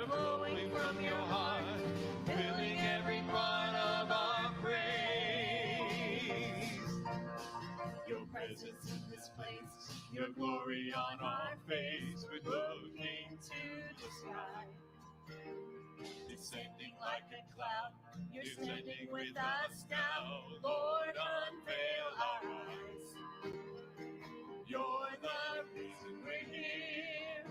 flowing from your heart, filling every part of our praise. Your presence in this place, your glory on our face, we're looking to the sky. Descending like a cloud, you're standing with us now. Lord, unveil our eyes. You're the reason we're here.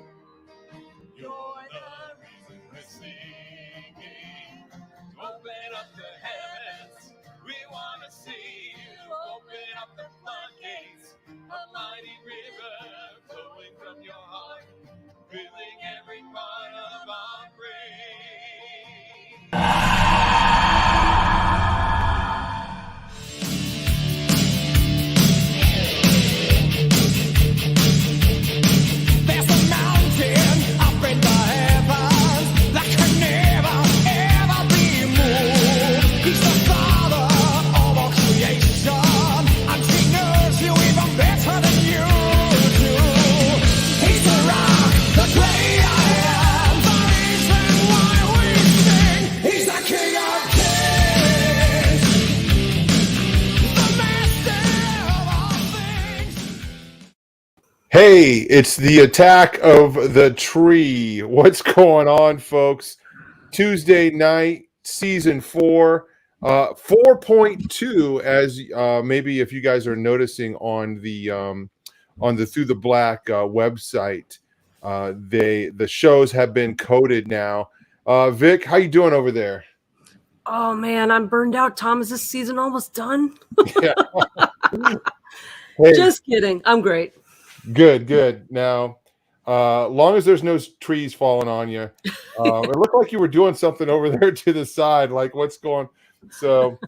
You're the reason we're singing. Open up the heavens, we want to see you. Open up the floodgates, a mighty river flowing from your heart, filling every part of our praise. There's a mountain up in the heavens that can never, ever be moved. He's the father of all creation, and he knows you even better than you do. He's the rock, the great I am, the reason why we sing. He's the King of Kings, the master of all things. Hey, it's the attack of the tree. What's going on, folks? Tuesday night, season 4, 4.2. As maybe if you guys are noticing on the Through the Black website, the shows have been coded now. Vic, how you doing over there? Oh man, I'm burned out, Tom. Is this season almost done? Yeah. Hey. Just kidding. I'm great. Good. Now, long as there's no trees falling on you, it looked like you were doing something over there to the side. Like, what's going? So,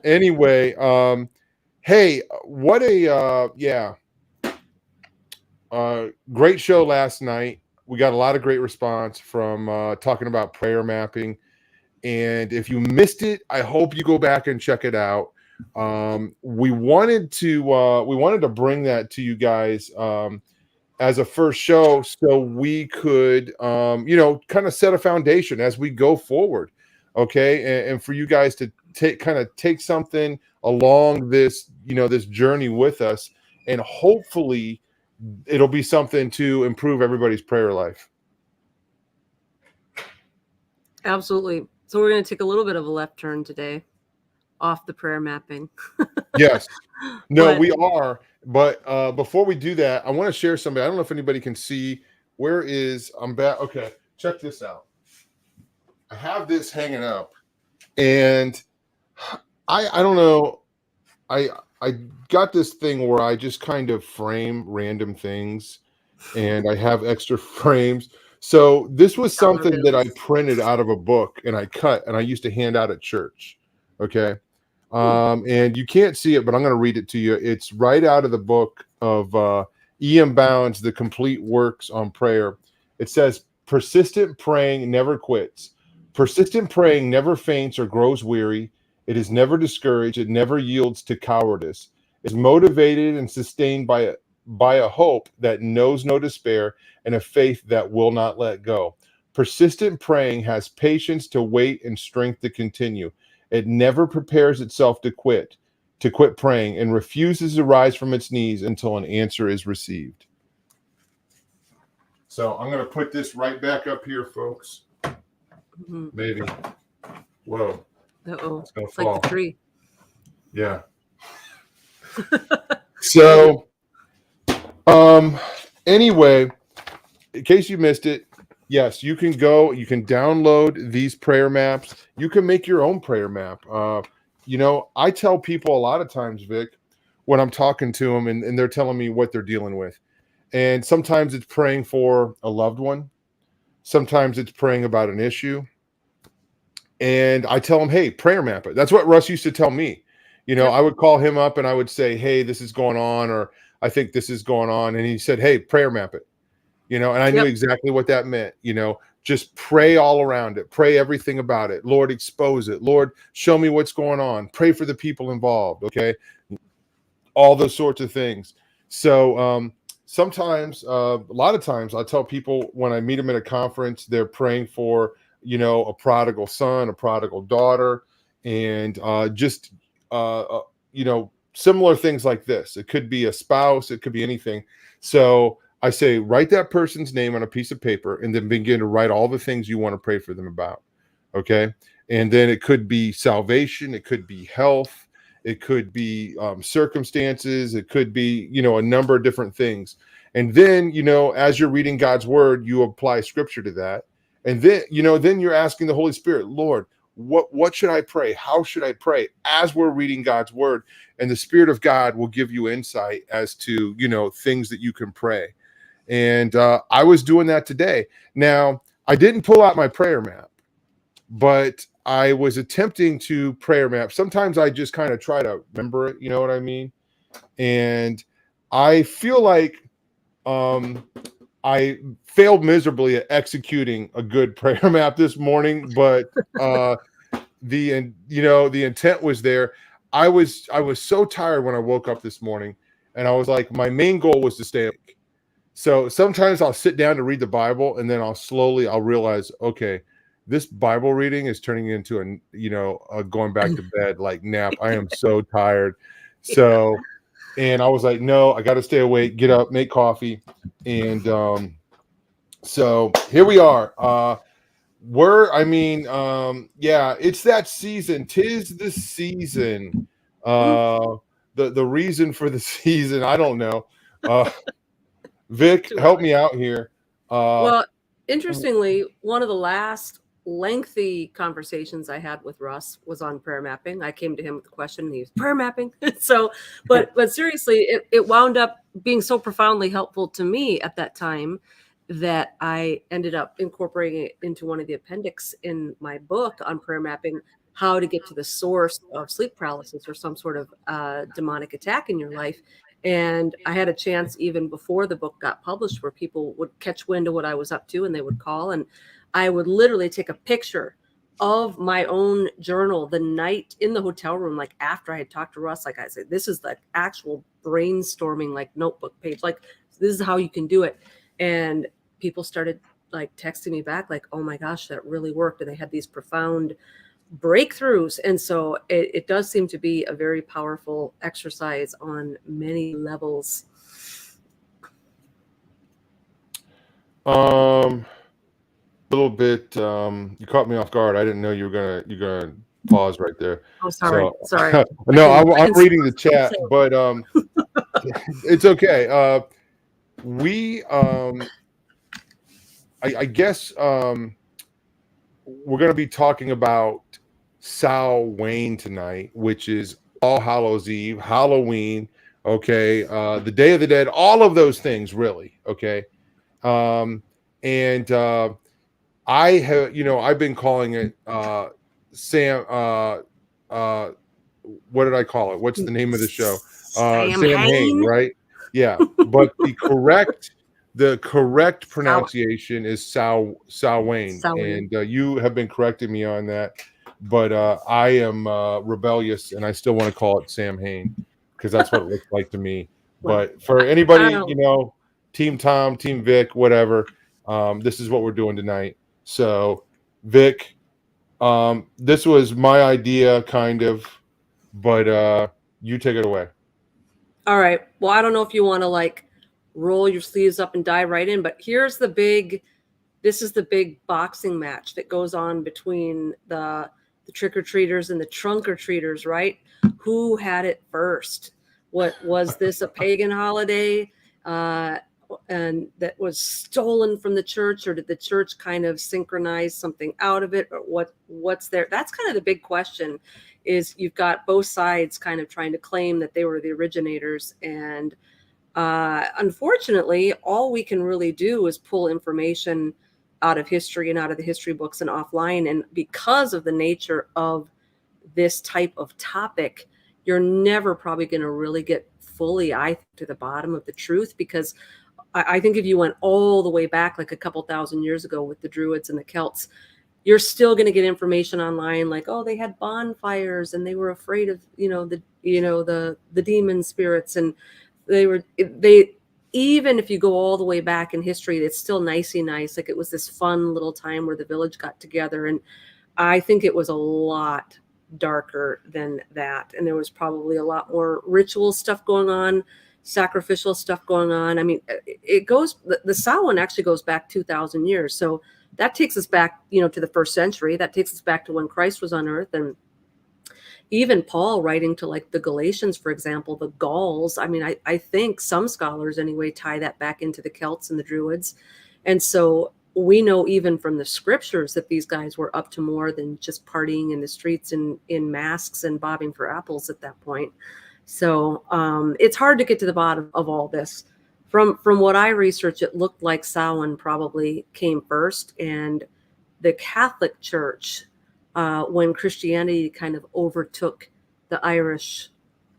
anyway, hey, what a great show last night. We got a lot of great response from talking about prayer mapping, and if you missed it, I hope you go back and check it out. We wanted to bring that to you guys as a first show, so we could kind of set a foundation as we go forward, okay, and for you guys to take something along this this journey with us, and hopefully it'll be something to improve everybody's prayer life. Absolutely. So we're going to take a little bit of a left turn today off the prayer mapping. Yes. No, we are. But before we do that, I want to share something. I don't know if anybody can see. I'm back. Okay, check this out. I have this hanging up, and I don't know. I got this thing where I just kind of frame random things, and I have extra frames. So this was something that I printed out of a book, and I cut, and I used to hand out at church. Okay. And you can't see it, but I'm going to read it to you. It's right out of the book of E.M. Bounds, The Complete Works on Prayer. It says, persistent praying never quits. Persistent praying never faints or grows weary. It is never discouraged. It never yields to cowardice. It is motivated and sustained by a hope that knows no despair and a faith that will not let go. Persistent praying has patience to wait and strength to continue. It never prepares itself to quit praying, and refuses to rise from its knees until an answer is received. So I'm going to put this right back up here, folks. Mm-hmm. Maybe. Whoa. Uh-oh. It's going to fall. fall. Like the tree. Yeah. So, anyway, in case you missed it, yes, you can download these prayer maps. You can make your own prayer map. I tell people a lot of times, Vic, when I'm talking to them and they're telling me what they're dealing with. And sometimes it's praying for a loved one. Sometimes it's praying about an issue. And I tell them, hey, prayer map it. That's what Russ used to tell me. I would call him up and I would say, hey, this is going on, or I think this is going on. And he said, hey, prayer map it. And I knew exactly what that meant. Just pray all around it. Pray everything about it. Lord, expose it. Lord, show me what's going on. Pray for the people involved. Okay. All those sorts of things. So sometimes, a lot of times, I tell people when I meet them at a conference, they're praying for, a prodigal son, a prodigal daughter, and just, similar things like this. It could be a spouse, it could be anything. So I say, write that person's name on a piece of paper and then begin to write all the things you want to pray for them about. Okay. And then it could be salvation, it could be health, it could be circumstances, it could be, a number of different things. And then, as you're reading God's word, you apply scripture to that. And then, then you're asking the Holy Spirit, Lord, what should I pray? How should I pray as we're reading God's word? And the Spirit of God will give you insight as to, things that you can pray. And I was doing that today. Now, I didn't pull out my prayer map, but I was attempting to prayer map. Sometimes I just kind of try to remember it, you know what I mean? And I feel like I failed miserably at executing a good prayer map this morning, but the intent was there. I was so tired when I woke up this morning, and I was like, my main goal was to stay awake. So sometimes I'll sit down to read the Bible, and then I'll realize, okay, this Bible reading is turning into a going back to bed like nap. I am so tired. So, and I was like, no, I got to stay awake, get up, make coffee. And so here we are. It's that season. 'Tis the season. The reason for the season, I don't know. Vic, help me out here. Well, interestingly, one of the last lengthy conversations I had with Russ was on prayer mapping. I came to him with a question, and he was prayer mapping. So, but seriously, it wound up being so profoundly helpful to me at that time that I ended up incorporating it into one of the appendix in my book on prayer mapping, how to get to the source of sleep paralysis or some sort of demonic attack in your life. And I had a chance even before the book got published where people would catch wind of what I was up to and they would call, and I would literally take a picture of my own journal the night in the hotel room, like after I had talked to Russ. Like I said, this is the actual brainstorming, like notebook page, like this is how you can do it. And people started like texting me back like, oh my gosh, that really worked. And they had these profound breakthroughs. And so it does seem to be a very powerful exercise on many levels. Little bit, you caught me off guard. I didn't know you were gonna pause right there. Oh, sorry. So, sorry. No, I'm reading the chat, but it's okay. I guess we're going to be talking about Samhain tonight, which is All Hallows Eve, Halloween, okay, the Day of the Dead, all of those things, really, okay. I have, I've been calling it what did I call it? What's the name of the show? Samhain, right? Yeah, but the correct pronunciation is Samhain, and you have been correcting me on that, but I am rebellious, and I still want to call it Samhain because that's what it looks like to me. But for anybody, Team Tom, Team Vic, whatever, this is what we're doing tonight. So, Vic, this was my idea, kind of, but you take it away. All right. Well, I don't know if you want to like roll your sleeves up and dive right in, but this is the big boxing match that goes on between the trick-or-treaters and the trunk-or-treaters, right? Who had it first? What was this, a pagan holiday and that was stolen from the church, or did the church kind of synchronize something out of it, or what's there? That's kind of the big question. Is you've got both sides kind of trying to claim that they were the originators, and unfortunately, all we can really do is pull information out of history and out of the history books and offline. And because of the nature of this type of topic, you're never probably going to really get fully, to the bottom of the truth, because I think if you went all the way back, like a couple thousand years ago with the Druids and the Celts, you're still going to get information online like, oh, they had bonfires and they were afraid of, the demon spirits, and even if you go all the way back in history, it's still nicey nice. Like it was this fun little time where the village got together, and I think it was a lot darker than that. And there was probably a lot more ritual stuff going on, sacrificial stuff going on. I mean, it goes, the Samhain actually goes back 2,000 years. So that takes us back, to the first century. That takes us back to when Christ was on earth. And even Paul writing to like the Galatians, for example, the Gauls. I mean, I think some scholars anyway tie that back into the Celts and the Druids. And so we know even from the scriptures that these guys were up to more than just partying in the streets in masks and bobbing for apples at that point. So it's hard to get to the bottom of all this. From what I researched, it looked like Samhain probably came first, and the Catholic Church, when Christianity kind of overtook the Irish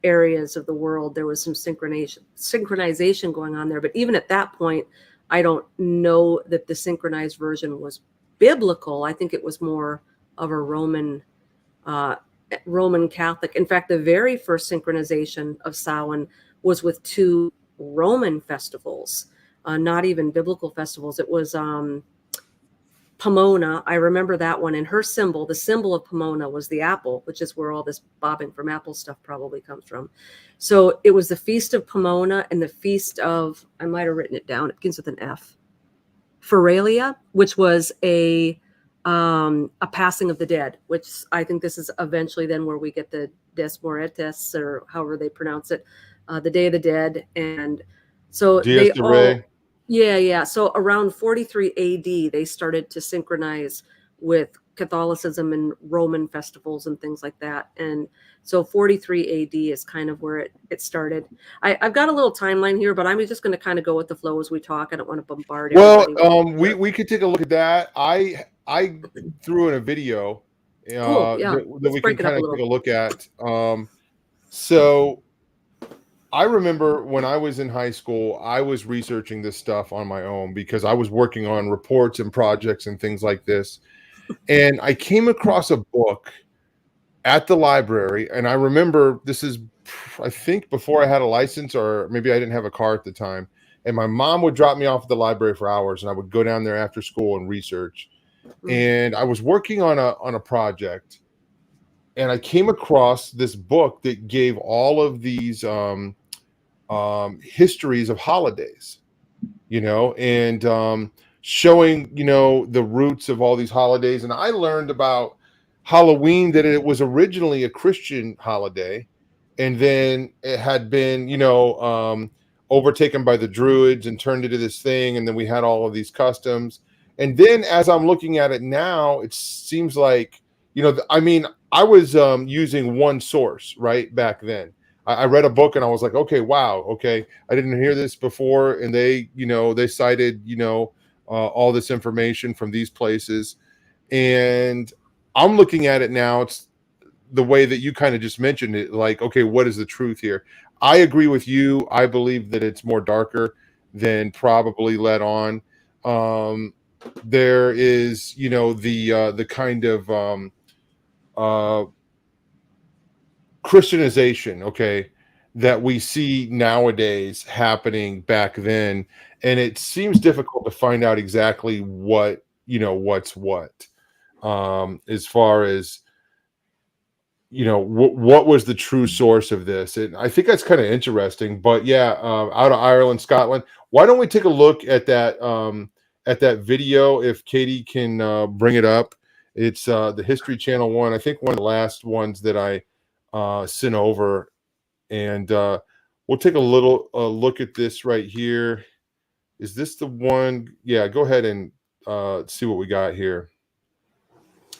areas of the world, there was some synchronization going on there. But even at that point, I don't know that the synchronized version was biblical. I think it was more of a Roman Catholic. In fact, the very first synchronization of Samhain was with two Roman festivals, not even biblical festivals. It was Pomona. I remember that one. And her symbol, the symbol of Pomona, was the apple, which is where all this bobbing from apple stuff probably comes from. So it was the Feast of Pomona and the Feast of, I might have written it down, it begins with an F, Feralia, which was a passing of the dead, which I think this is eventually then where we get the Des Moretes, or however they pronounce it, the Day of the Dead. And so Dies de Rey. Yeah. So around 43 AD, they started to synchronize with Catholicism and Roman festivals and things like that. And so 43 AD is kind of where it started. I've got a little timeline here, but I'm just going to kind of go with the flow as we talk. I don't want to bombard everybody. Well, we could take a look at that. I threw in a video Cool. Yeah. that we can kind of take a look at. So I remember when I was in high school, I was researching this stuff on my own because I was working on reports and projects and things like this. And I came across a book at the library. And I remember this is, I think, before I had a license, or maybe I didn't have a car at the time. And my mom would drop me off at the library for hours, and I would go down there after school and research. And I was working on a project, and I came across this book that gave all of these histories of holidays, and showing, the roots of all these holidays. And I learned about Halloween, that it was originally a Christian holiday, and then it had been, overtaken by the Druids and turned into this thing. And then we had all of these customs. And then as I'm looking at it now, it seems like, I was using one source right back then. I read a book and I was like, okay, wow. Okay. I didn't hear this before. And they cited, all this information from these places. And I'm looking at it now. It's the way that you kind of just mentioned it. Like, okay, what is the truth here? I agree with you. I believe that it's more darker than probably let on. There is, the kind of Christianization, okay, that we see nowadays happening back then, and it seems difficult to find out exactly what, what's what, as far as, what was the true source of this. And I think that's kind of interesting. But yeah, out of Ireland, Scotland. Why don't we take a look at that video, if Katie can bring it up? It's the History Channel one. I think one of the last ones that I sent over, and we'll take a little look at this right here. Is this the one? Yeah, go ahead and see what we got here.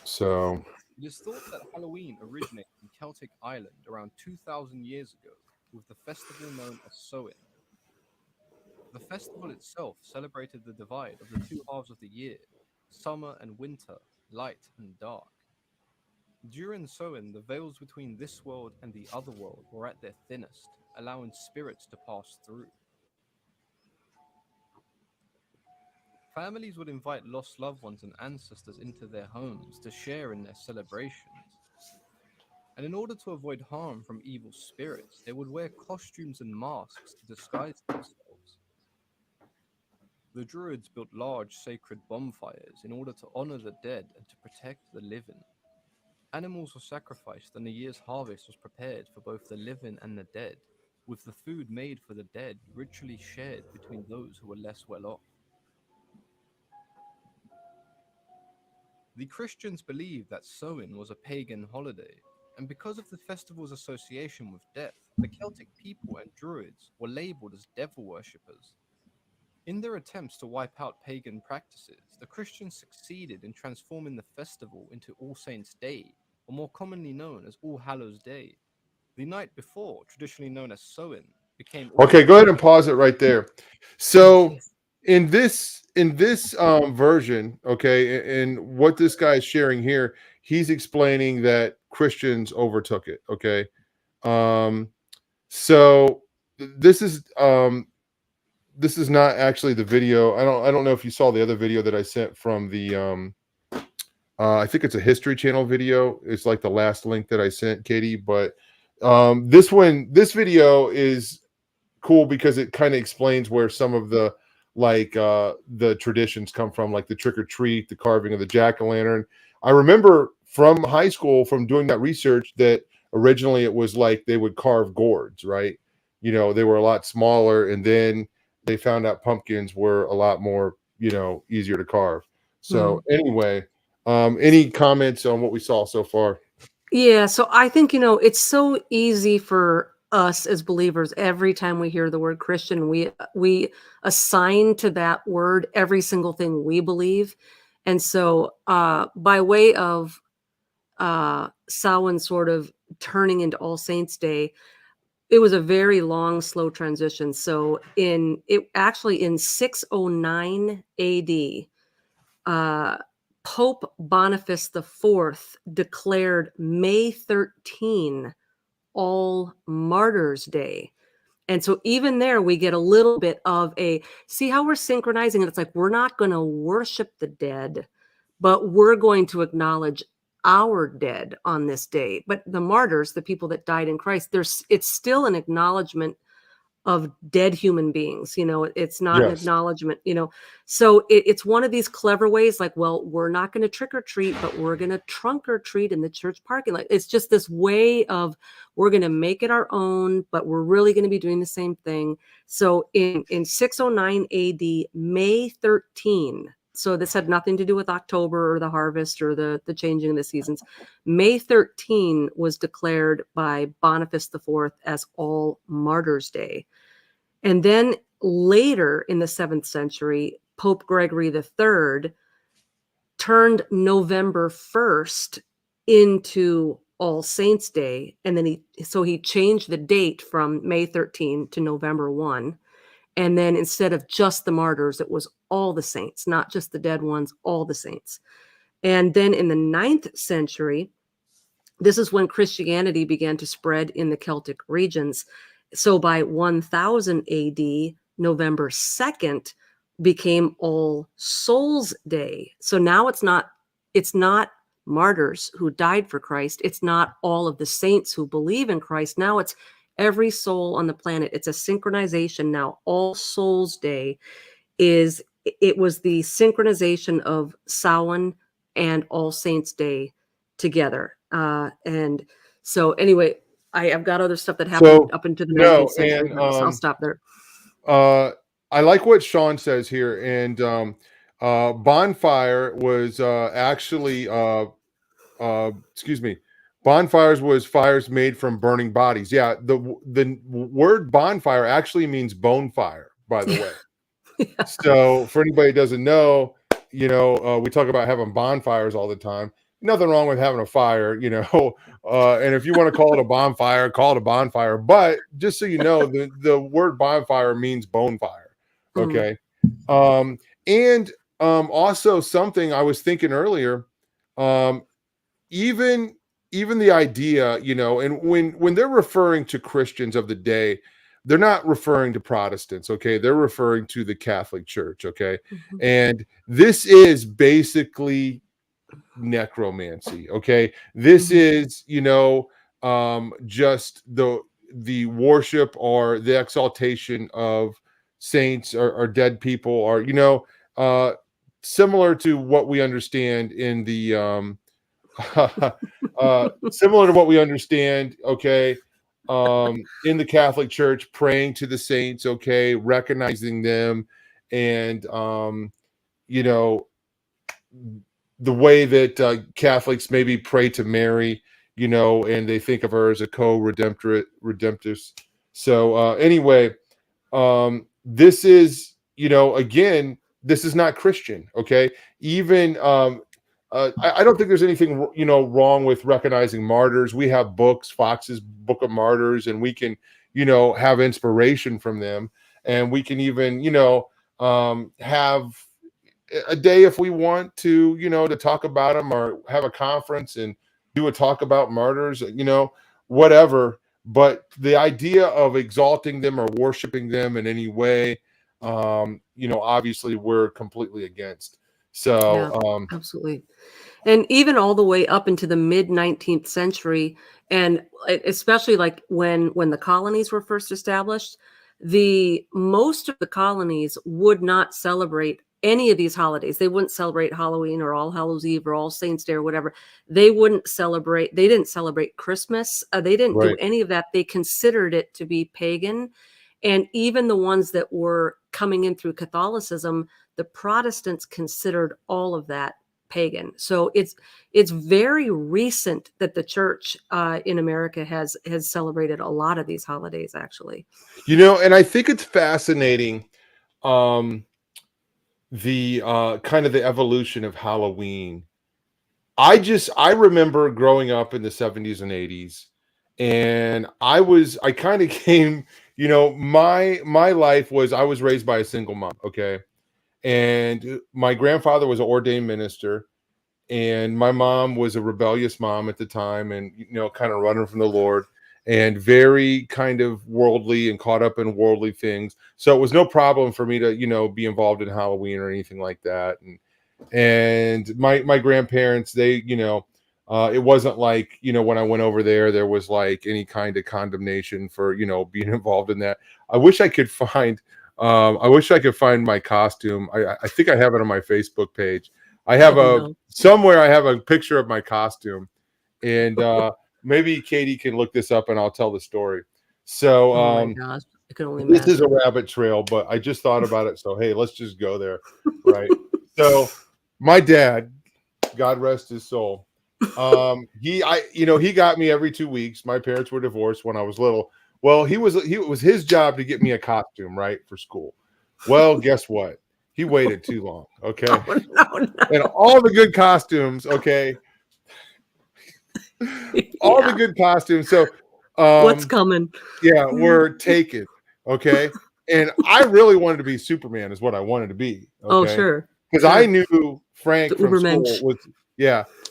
So it is thought that Halloween originated in Celtic Ireland around 2,000 years ago, with the festival known as Samhain. The festival itself celebrated the divide of the two halves of the year, summer and winter, light and dark. During Samhain, the veils between this world and the other world were at their thinnest, allowing spirits to pass through. Families would invite lost loved ones and ancestors into their homes to share in their celebrations. And in order to avoid harm from evil spirits, they would wear costumes and masks to disguise themselves. The Druids built large sacred bonfires in order to honor the dead and to protect the living. Animals were sacrificed and the year's harvest was prepared for both the living and the dead, with the food made for the dead ritually shared between those who were less well off. The Christians believed that Samhain was a pagan holiday, and because of the festival's association with death, the Celtic people and Druids were labeled as devil worshippers. In their attempts to wipe out pagan practices, the Christians succeeded in transforming the festival into All Saints' Day, or more commonly known as All Hallows' Day. The night before, traditionally known as Samhain, became All Okay, go ahead and pause it right there. Oh, So jeez. in this version, okay, and what this guy is sharing here, he's explaining that Christians overtook it. Okay, so this is not actually the video. I don't know if you saw the other video that I sent from the I think it's a History Channel video. It's like the last link that I sent, Katie. But this video is cool because it kind of explains where some of the the traditions come from, like the trick or treat, the carving of the jack-o'-lantern. I remember from high school, from doing that research, that originally it was like they would carve gourds, right? You know, they were a lot smaller, and then they found out pumpkins were a lot more, you know, easier to carve. So anyway, any comments on what we saw so far? Yeah, so I think, you know, it's so easy for us as believers. Every time we hear the word Christian, we assign to that word every single thing we believe. And so by way of Samhain sort of turning into All Saints Day, it was a very long, slow transition. So in 609 AD, Pope Boniface IV declared May 13 All Martyrs' Day. And so even there, we get a little bit of see how we're synchronizing it. It's like, we're not going to worship the dead, but we're going to acknowledge our dead on this day. But the martyrs, the people that died in Christ, it's still an acknowledgement of dead human beings. You know, it's not an Yes. acknowledgement, you know. So it's one of these clever ways, like, well, we're not going to trick or treat, but we're going to trunk or treat in the church parking lot. It's just this way of, we're going to make it our own, but we're really going to be doing the same thing. So in 609 AD, May 13, so this had nothing to do with October or the harvest or the changing of the seasons. May 13 was declared by Boniface IV as All Martyrs' Day. And then later in the 7th century, Pope Gregory III turned November 1st into All Saints' Day. And then he changed the date from May 13 to November 1. And then instead of just the martyrs, it was all the saints, not just the dead ones, all the saints. And then in the 9th century, this is when Christianity began to spread in the Celtic regions. So by 1000 AD, November 2nd became All Souls' Day. So now it's not martyrs who died for Christ. It's not all of the saints who believe in Christ. Now it's every soul on the planet. It's a synchronization now. All Souls' Day was the synchronization of Samhain and All Saints' Day together. And so anyway, I've got other stuff that happened up into the 19th century. So I'll stop there. I like what Sean says here, and bonfire was actually excuse me. Bonfires was fires made from burning bodies. Yeah, the word bonfire actually means bone fire, by the way. Yeah. So for anybody who doesn't know, you know, we talk about having bonfires all the time. Nothing wrong with having a fire, you know. And if you want to call it a bonfire, call it a bonfire. But just so you know, the word bonfire means bone fire. Okay. And also something I was thinking earlier, even the idea, you know, and when they're referring to Christians of the day, they're not referring to Protestants, okay? They're referring to the Catholic Church, okay? And this is basically necromancy, okay? This is, you know, just the worship or the exaltation of saints are dead people, or similar to what we understand in the similar to what we understand, okay, in the Catholic Church, praying to the saints, okay, recognizing them, and you know, the way that Catholics maybe pray to Mary, and they think of her as a co-redemptress. So anyway, this is, again, this is not Christian, okay? Even I don't think there's anything wrong with recognizing martyrs. We have books, Fox's Book of Martyrs, and we can have inspiration from them, and we can even have a day if we want to to talk about them, or have a conference and do a talk about martyrs, whatever. But the idea of exalting them or worshiping them in any way, obviously we're completely against. So absolutely. And even all the way up into the mid 19th century, and especially like when the colonies were first established, most of the colonies would not celebrate any of these holidays. They wouldn't celebrate Halloween or All Hallows Eve or All Saints Day or whatever. They didn't celebrate Christmas. They didn't do any of that. They considered it to be pagan. And even the ones that were coming in through Catholicism, the Protestants considered all of that pagan. So it's very recent that the church in America has celebrated a lot of these holidays, actually. And I think it's fascinating, the kind of the evolution of Halloween. I remember growing up in the 70s and 80s, and I kind of came, my life was, I was raised by a single mom, okay? And my grandfather was an ordained minister, and my mom was a rebellious mom at the time, and kind of running from the Lord, and very kind of worldly and caught up in worldly things. So it was no problem for me to be involved in Halloween or anything like that. And my grandparents, they it wasn't like when I went over there was like any kind of condemnation for being involved in that. I wish I could find my costume. I think I have it on my Facebook page. I have somewhere I have a picture of my costume, and maybe Katie can look this up and I'll tell the story. So oh my gosh, I can only this imagine. is a rabbit trail, but I just thought about it. So hey, let's just go there, right? So my dad, God rest his soul, he got me every 2 weeks. My parents were divorced when I was little. Well, it was his job to get me a costume, right, for school. Well, guess what? He waited too long, okay? Oh, no. And all the good costumes, okay? All the good costumes. So what's coming? Yeah, were taken, okay? And I really wanted to be Superman, is what I wanted to be. Okay? Oh, sure. Because I knew Frank from Ubermensch. school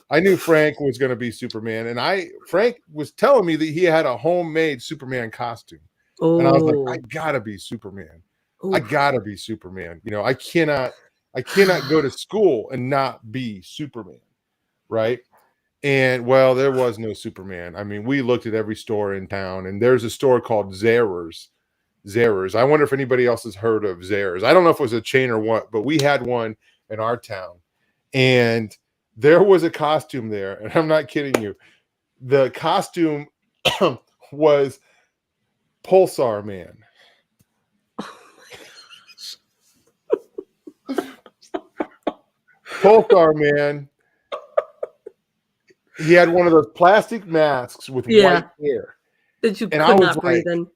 I knew Frank was going to be Superman, and Frank was telling me that he had a homemade Superman costume. Oh. And I was like, I gotta be Superman. Oof. I gotta be Superman. I cannot go to school and not be Superman, right? And well, there was no Superman. I mean, we looked at every store in town, and there's a store called Zerers. I wonder if anybody else has heard of Zerers. I don't know if it was a chain or what, but we had one in our town, and there was a costume there, and I'm not kidding you. The costume was Pulsar Man. Pulsar Man. He had one of those plastic masks with white hair. That you could not breathe in.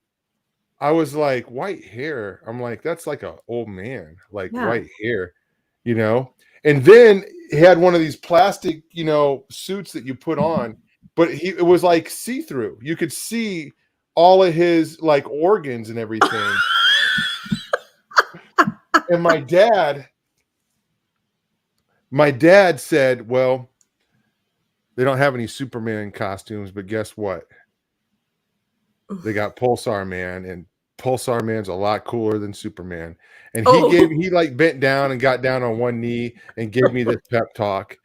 I was like, white hair. I'm like, that's like an old man, like white hair, And then he had one of these plastic, suits that you put on, but it was like see-through. You could see all of his like organs and everything. And my dad said, well, they don't have any Superman costumes, but guess what? They got Pulsar Man, and Pulsar Man's a lot cooler than Superman. And he like bent down and got down on one knee and gave me this pep talk.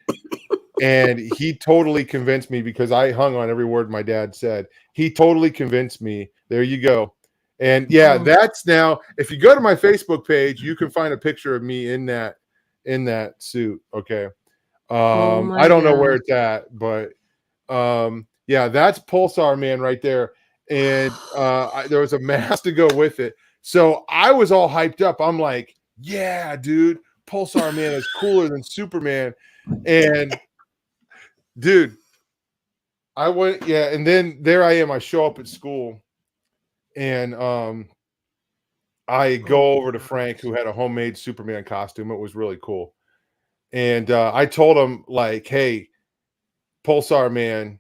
And he totally convinced me, because I hung on every word my dad said. He totally convinced me. There you go. And yeah, Oh. that's now, if you go to my Facebook page, you can find a picture of me in that suit. Okay. Oh my I don't know where gosh. it's at, but yeah, that's Pulsar Man right there. And there was a mask to go with it. So I was all hyped up. I'm like, yeah, dude, Pulsar Man is cooler than Superman. And dude, I went, yeah, and then there I am. I show up at school, and I go over to Frank, who had a homemade Superman costume. It was really cool. And I told him, like, hey, Pulsar Man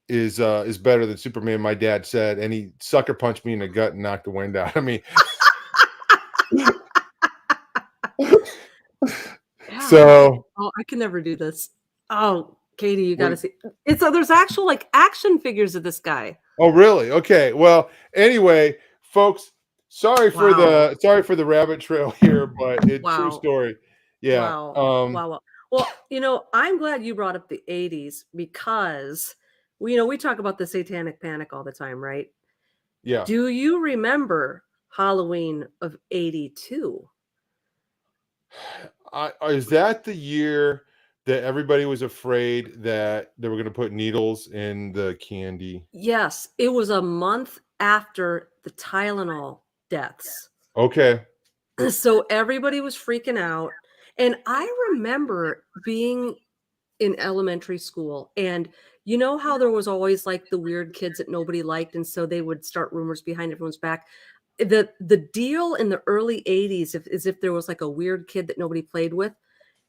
is better than Superman, my dad said, and he sucker punched me in the gut and knocked the wind out of me. Yeah. So Oh, I can never do this. Oh, Katie, you got to see. It's there's actual like action figures of this guy. oh really? Okay. Well, anyway, folks, sorry for the rabbit trail here, but it's true story. Yeah. Wow. Well, I'm glad you brought up the 80s because we talk about the satanic panic all the time, right? Yeah. Do you remember Halloween of 82? Is that the year that everybody was afraid that they were going to put needles in the candy? Yes, it was a month after the Tylenol deaths. Okay. So everybody was freaking out. And I remember being in elementary school, and you know how there was always like the weird kids that nobody liked, and so they would start rumors behind everyone's back. The deal in the early 80s is if there was like a weird kid that nobody played with,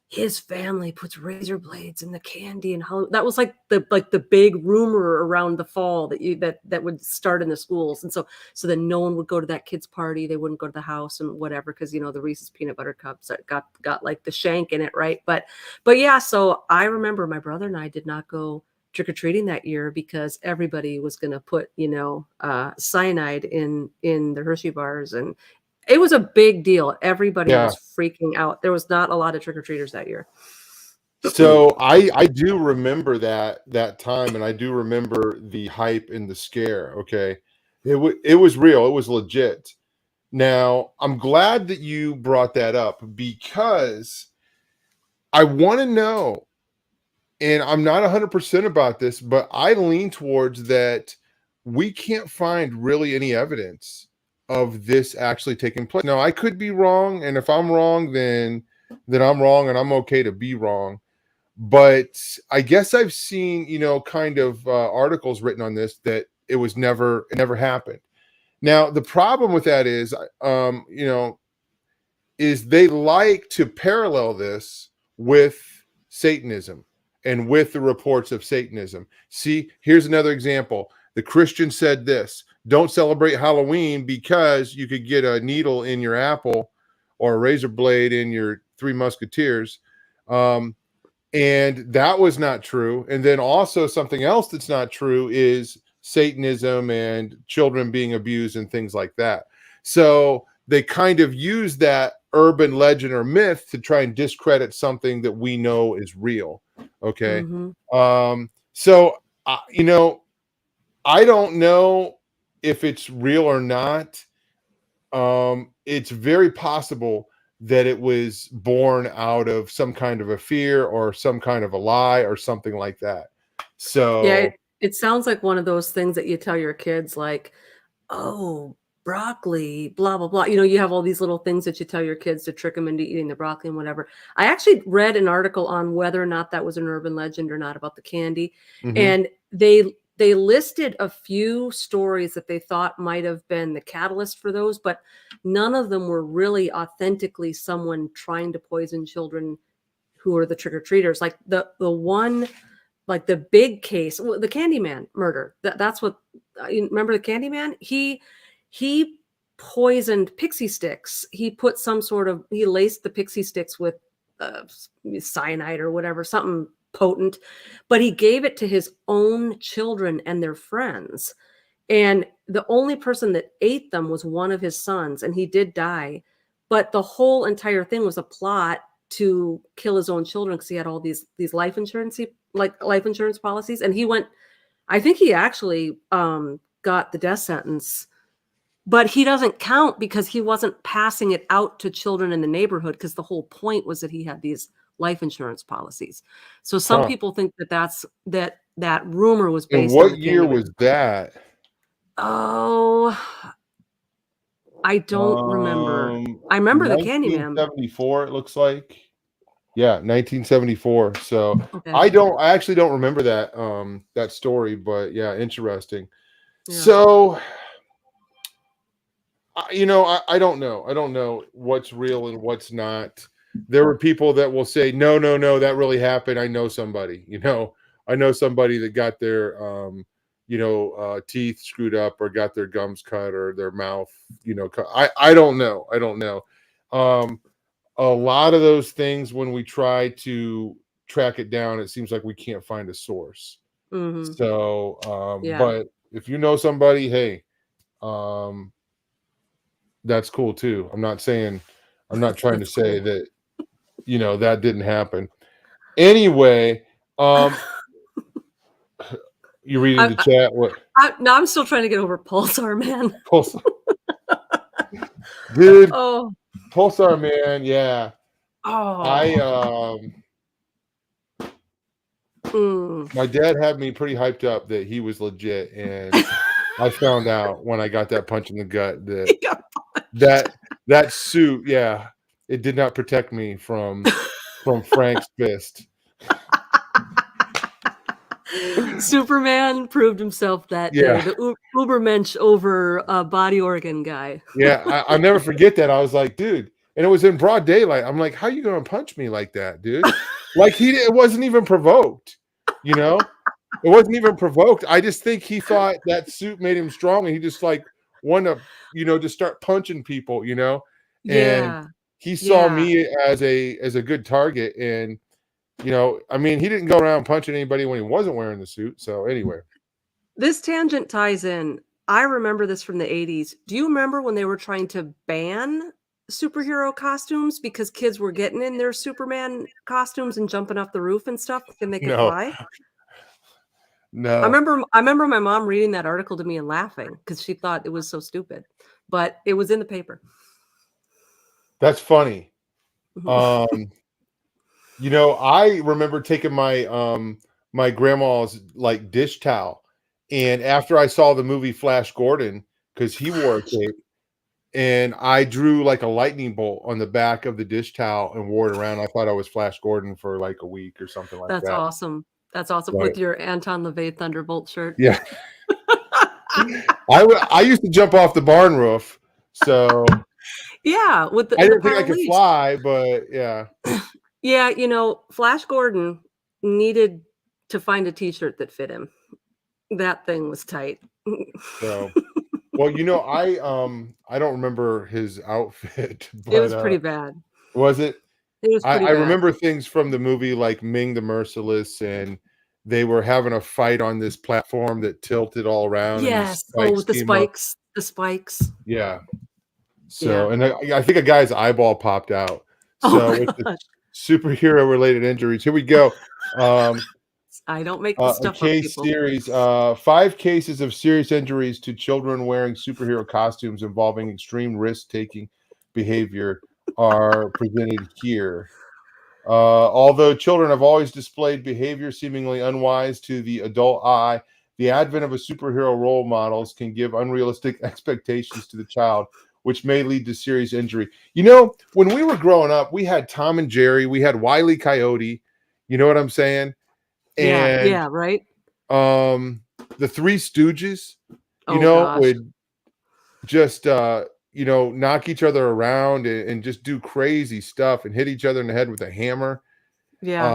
his family puts razor blades in the candy and that was like the big rumor around the fall that would start in the schools. And so then no one would go to that kid's party, they wouldn't go to the house and whatever, because the Reese's peanut butter cups that got like the shank in it, right? But yeah, so I remember my brother and I did not go trick-or-treating that year because everybody was going to put cyanide in the Hershey bars, and it was a big deal. Everybody was freaking out. There was not a lot of trick-or-treaters that year. So I do remember that time, and I do remember the hype and the scare. Okay, it was real. It was legit. Now I'm glad that you brought that up because I want to know, and I'm not 100% about this, but I lean towards that we can't find really any evidence of this actually taking place. Now, I could be wrong, and if I'm wrong, then I'm wrong, and I'm okay to be wrong. But I guess I've seen, kind of articles written on this that it never happened. Now, the problem with that is, is they like to parallel this with Satanism and with the reports of Satanism. See, here's another example. The Christian said this: don't celebrate Halloween because you could get a needle in your apple or a razor blade in your Three Musketeers. And that was not true. And then also something else that's not true is Satanism and children being abused and things like that. So they kind of use that urban legend or myth to try and discredit something that we know is real. Okay. Mm-hmm. So, I don't know if it's real or not. It's very possible that it was born out of some kind of a fear or some kind of a lie or something like that. So yeah, it sounds like one of those things that you tell your kids, like, oh, broccoli, blah, blah, blah. You have all these little things that you tell your kids to trick them into eating the broccoli and whatever. I actually read an article on whether or not that was an urban legend or not about the candy. Mm-hmm. And they listed a few stories that they thought might have been the catalyst for those, but none of them were really authentically someone trying to poison children who are the trick-or-treaters. Like the one, like the big case, the Candyman murder. That's what you remember. The Candyman, he poisoned pixie sticks. He laced the pixie sticks with cyanide or whatever, something potent, but he gave it to his own children and their friends. And the only person that ate them was one of his sons, and he did die. But the whole entire thing was a plot to kill his own children because he had all these life insurance policies. And he went, I think he actually got the death sentence But he doesn't count because he wasn't passing it out to children in the neighborhood, because the whole point was that he had these life insurance policies. So some Huh. people think that rumor was And based on what the year Candyman. was that? Oh, I don't remember. I remember the Candyman. 1974, it looks like. Yeah, 1974. So Okay. I actually don't remember that story, but yeah, interesting. Yeah. So I don't know. I don't know what's real and what's not. There were people that will say, no, that really happened. I know somebody, I know somebody that got their, teeth screwed up or got their gums cut or their mouth, cut. I don't know. I don't know. A lot of those things, when we try to track it down, it seems like we can't find a source. Mhm. So, Yeah. but if you know somebody, hey, that's cool too. I'm not trying to That's say cool. that, that didn't happen. Anyway, you reading the chat? What? No, I'm still trying to get over Pulsar Man. Pulsar. Dude, Oh, Pulsar Man, yeah. oh. My dad had me pretty hyped up that he was legit, and I found out when I got that punch in the gut that suit, yeah, it did not protect me from Frank's fist. Superman proved himself that day. The Ubermensch over body organ guy. Yeah, I'll never forget that. I was like, dude, and it was in broad daylight. I'm like, how you gonna punch me like that, dude? Like it wasn't even provoked, It wasn't even provoked. I just think he thought that suit made him strong, and he just like wanted to, just start punching people, And Yeah. he saw me as a good target, and he didn't go around punching anybody when he wasn't wearing the suit. So anyway, this tangent ties in. I remember this from the 80s. Do you remember when they were trying to ban superhero costumes because kids were getting in their Superman costumes and jumping off the roof and stuff and they could fly? No. I remember my mom reading that article to me and laughing because she thought it was so stupid, but it was in the paper. That's funny. I remember taking my grandma's like dish towel, and after I saw the movie Flash Gordon, because he wore a cape, and I drew like a lightning bolt on the back of the dish towel and wore it around. I thought I was Flash Gordon for like a week or something like that. That's awesome. That's awesome. Right. With your Anton LaVey Thunderbolt shirt. Yeah. I used to jump off the barn roof, so yeah, with I didn't think I could fly, but yeah. Yeah, Flash Gordon needed to find a t-shirt that fit him. That thing was tight. So, well, I don't remember his outfit, but it was pretty bad. Was it? It was pretty I bad. remember things from the movie like Ming the Merciless, and they were having a fight on this platform that tilted all around. Yes. And with the spikes. The spikes. Yeah. So, and I think a guy's eyeball popped out. So, with the superhero related injuries, here we go. I don't make the stuff a case series. 5 cases of serious injuries to children wearing superhero costumes involving extreme risk-taking behavior are presented here. Although children have always displayed behavior seemingly unwise to the adult eye, the advent of a superhero role models can give unrealistic expectations to the child, which may lead to serious injury. When we were growing up, we had Tom and Jerry, we had Wile E. Coyote. You know what I'm saying? And yeah, right. The Three Stooges, gosh. would just knock each other around and just do crazy stuff and hit each other in the head with a hammer. Yeah.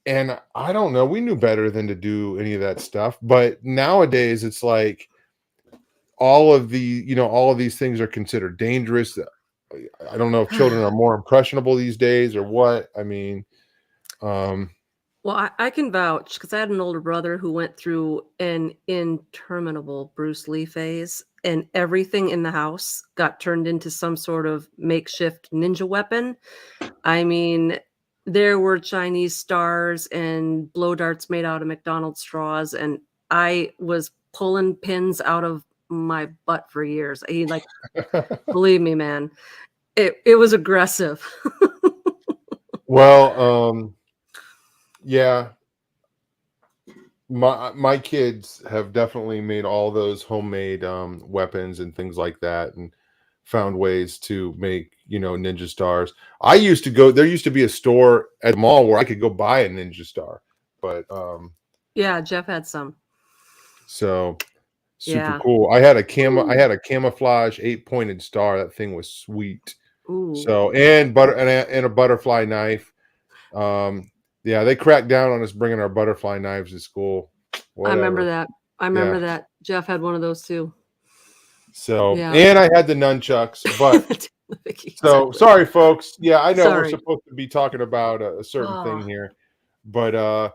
And I don't know, we knew better than to do any of that stuff. But nowadays it's like all of these things are considered dangerous. I don't know if children are more impressionable these days or what. I mean, well, I can vouch because I had an older brother who went through an interminable Bruce Lee phase, and everything in the house got turned into some sort of makeshift ninja weapon. I mean, there were Chinese stars and blow darts made out of McDonald's straws, and I was pulling pins out of my butt for years. He like, believe me, man, it was aggressive. Well, yeah, my kids have definitely made all those homemade weapons and things like that, and found ways to make, ninja stars. There used to be a store at the mall where I could go buy a ninja star, but Yeah, Jeff had some. so super Yeah. cool. I had a camouflage 8-pointed star. That thing was sweet. Ooh. So, and a butterfly knife. Yeah, they cracked down on us bringing our butterfly knives to school. Whatever. I remember that. Jeff had one of those too. So, Yeah. and I had the nunchucks, but so sorry, folks. Yeah, I know we're supposed to be talking about a certain thing here, but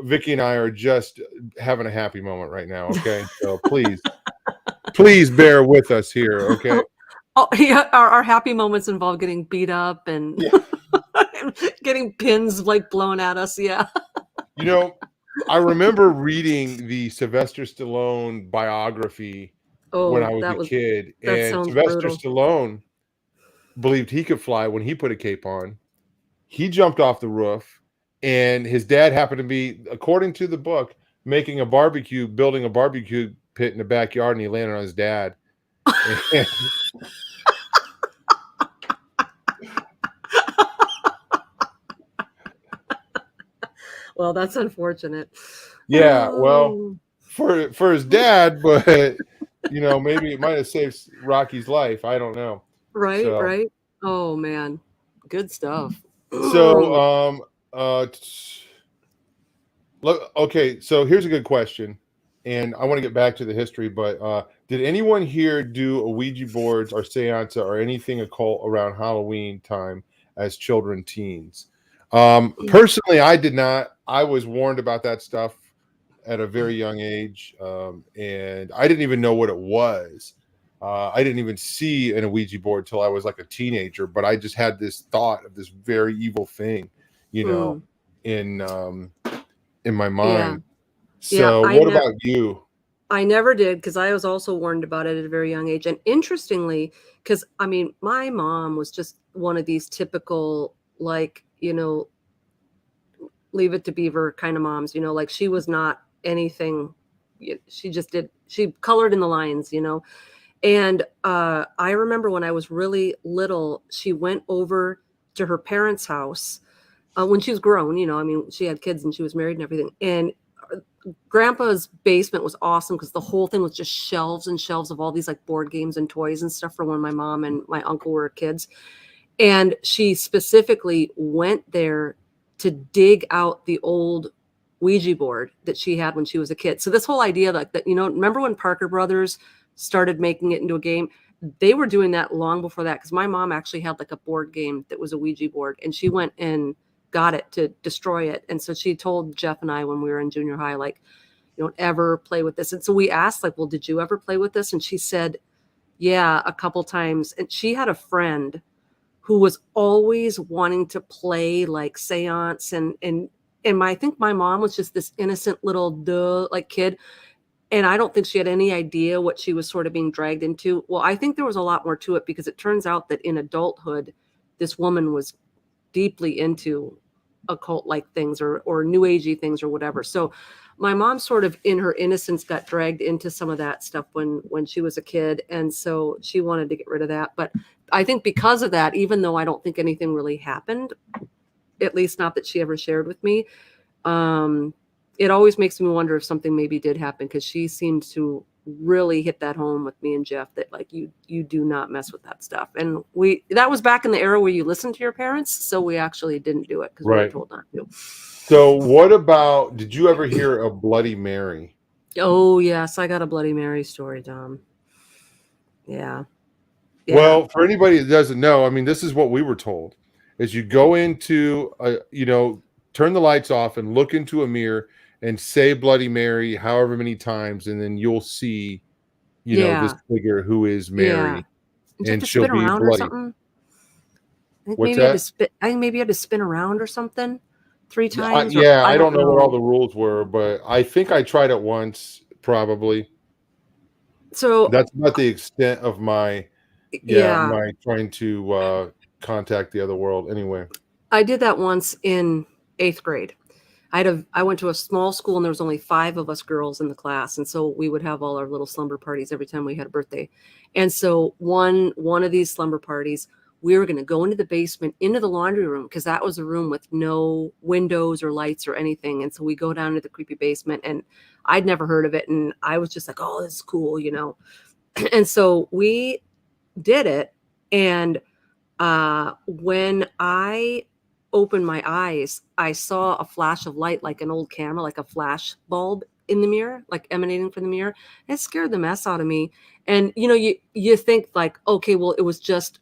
Vicky and I are just having a happy moment right now. Okay, so please bear with us here. Okay. Oh yeah, our happy moments involve getting beat up and getting pins like blown at us. Yeah. I remember reading the Sylvester Stallone biography when I was a kid, and Sylvester Stallone believed he could fly when he put a cape on. He jumped off the roof, and his dad happened to be, according to the book, building a barbecue pit in the backyard, and he landed on his dad. Well, that's unfortunate. Yeah, well, for his dad, but maybe it might have saved Rocky's life. I don't know. Right, right. Oh man, good stuff. So, okay. So here's a good question, and I want to get back to the history. But did anyone here do a Ouija boards or seance or anything occult around Halloween time as children, teens? Personally, I did not. I was warned about that stuff at a very young age, and I didn't even know what it was. I didn't even see an Ouija board till I was like a teenager, but I just had this thought of this very evil thing, in my mind. So what about you? I never did, because I was also warned about it at a very young age. And interestingly, because I mean, my mom was just one of these typical, like, leave it to Beaver kind of moms, like she was not anything. She colored in the lines, And I remember when I was really little, she went over to her parents' house when she was grown, I mean, she had kids and she was married and everything. And Grandpa's basement was awesome because the whole thing was just shelves and shelves of all these like board games and toys and stuff for when my mom and my uncle were kids. And she specifically went there to dig out the old Ouija board that she had when she was a kid. So this whole idea like that, remember when Parker Brothers started making it into a game? They were doing that long before that, because my mom actually had like a board game that was a Ouija board, and she went and got it to destroy it. And so she told Jeff and I when we were in junior high, like, you don't ever play with this. And so we asked, like, well, did you ever play with this? And she said, yeah, a couple times. And she had a friend who was always wanting to play like seance, and I think my mom was just this innocent little like kid. And I don't think she had any idea what she was sort of being dragged into. Well, I think there was a lot more to it, because it turns out that in adulthood, this woman was deeply into occult like things or new agey things or whatever. So my mom sort of in her innocence got dragged into some of that stuff when she was a kid. And so she wanted to get rid of that. But I think because of that, even though I don't think anything really happened, at least not that she ever shared with me, it always makes me wonder if something maybe did happen, because she seemed to really hit that home with me and Jeff, that like you do not mess with that stuff. And that was back in the era where you listened to your parents, so we actually didn't do it because we were told not to. So what about, did you ever hear of Bloody Mary? Oh yes, I got a Bloody Mary story, Dom. Yeah. Well, for anybody that doesn't know, I mean, this is what we were told: is you go into turn the lights off and look into a mirror and say Bloody Mary however many times, and then you'll see, this figure who is Mary, and she'll be bloody. Or something? What's that? I think maybe you had to spin around or something 3 times. I don't know what all the rules were, but I think I tried it once, probably. So That's about the extent of my yeah, my trying to contact the other world. Anyway, I did that once in 8th grade. I went to a small school and there was only 5 of us girls in the class, and so we would have all our little slumber parties every time we had a birthday. And so one of these slumber parties, we were going to go into the basement, into the laundry room, because that was a room with no windows or lights or anything. And so we go down to the creepy basement, and I'd never heard of it, and I was just like, oh, this is cool, you know. And so we did it, and when I opened my eyes, I saw a flash of light, like an old camera, like a flash bulb in the mirror, like emanating from the mirror. It scared the mess out of me. And you think like, okay, well, it was just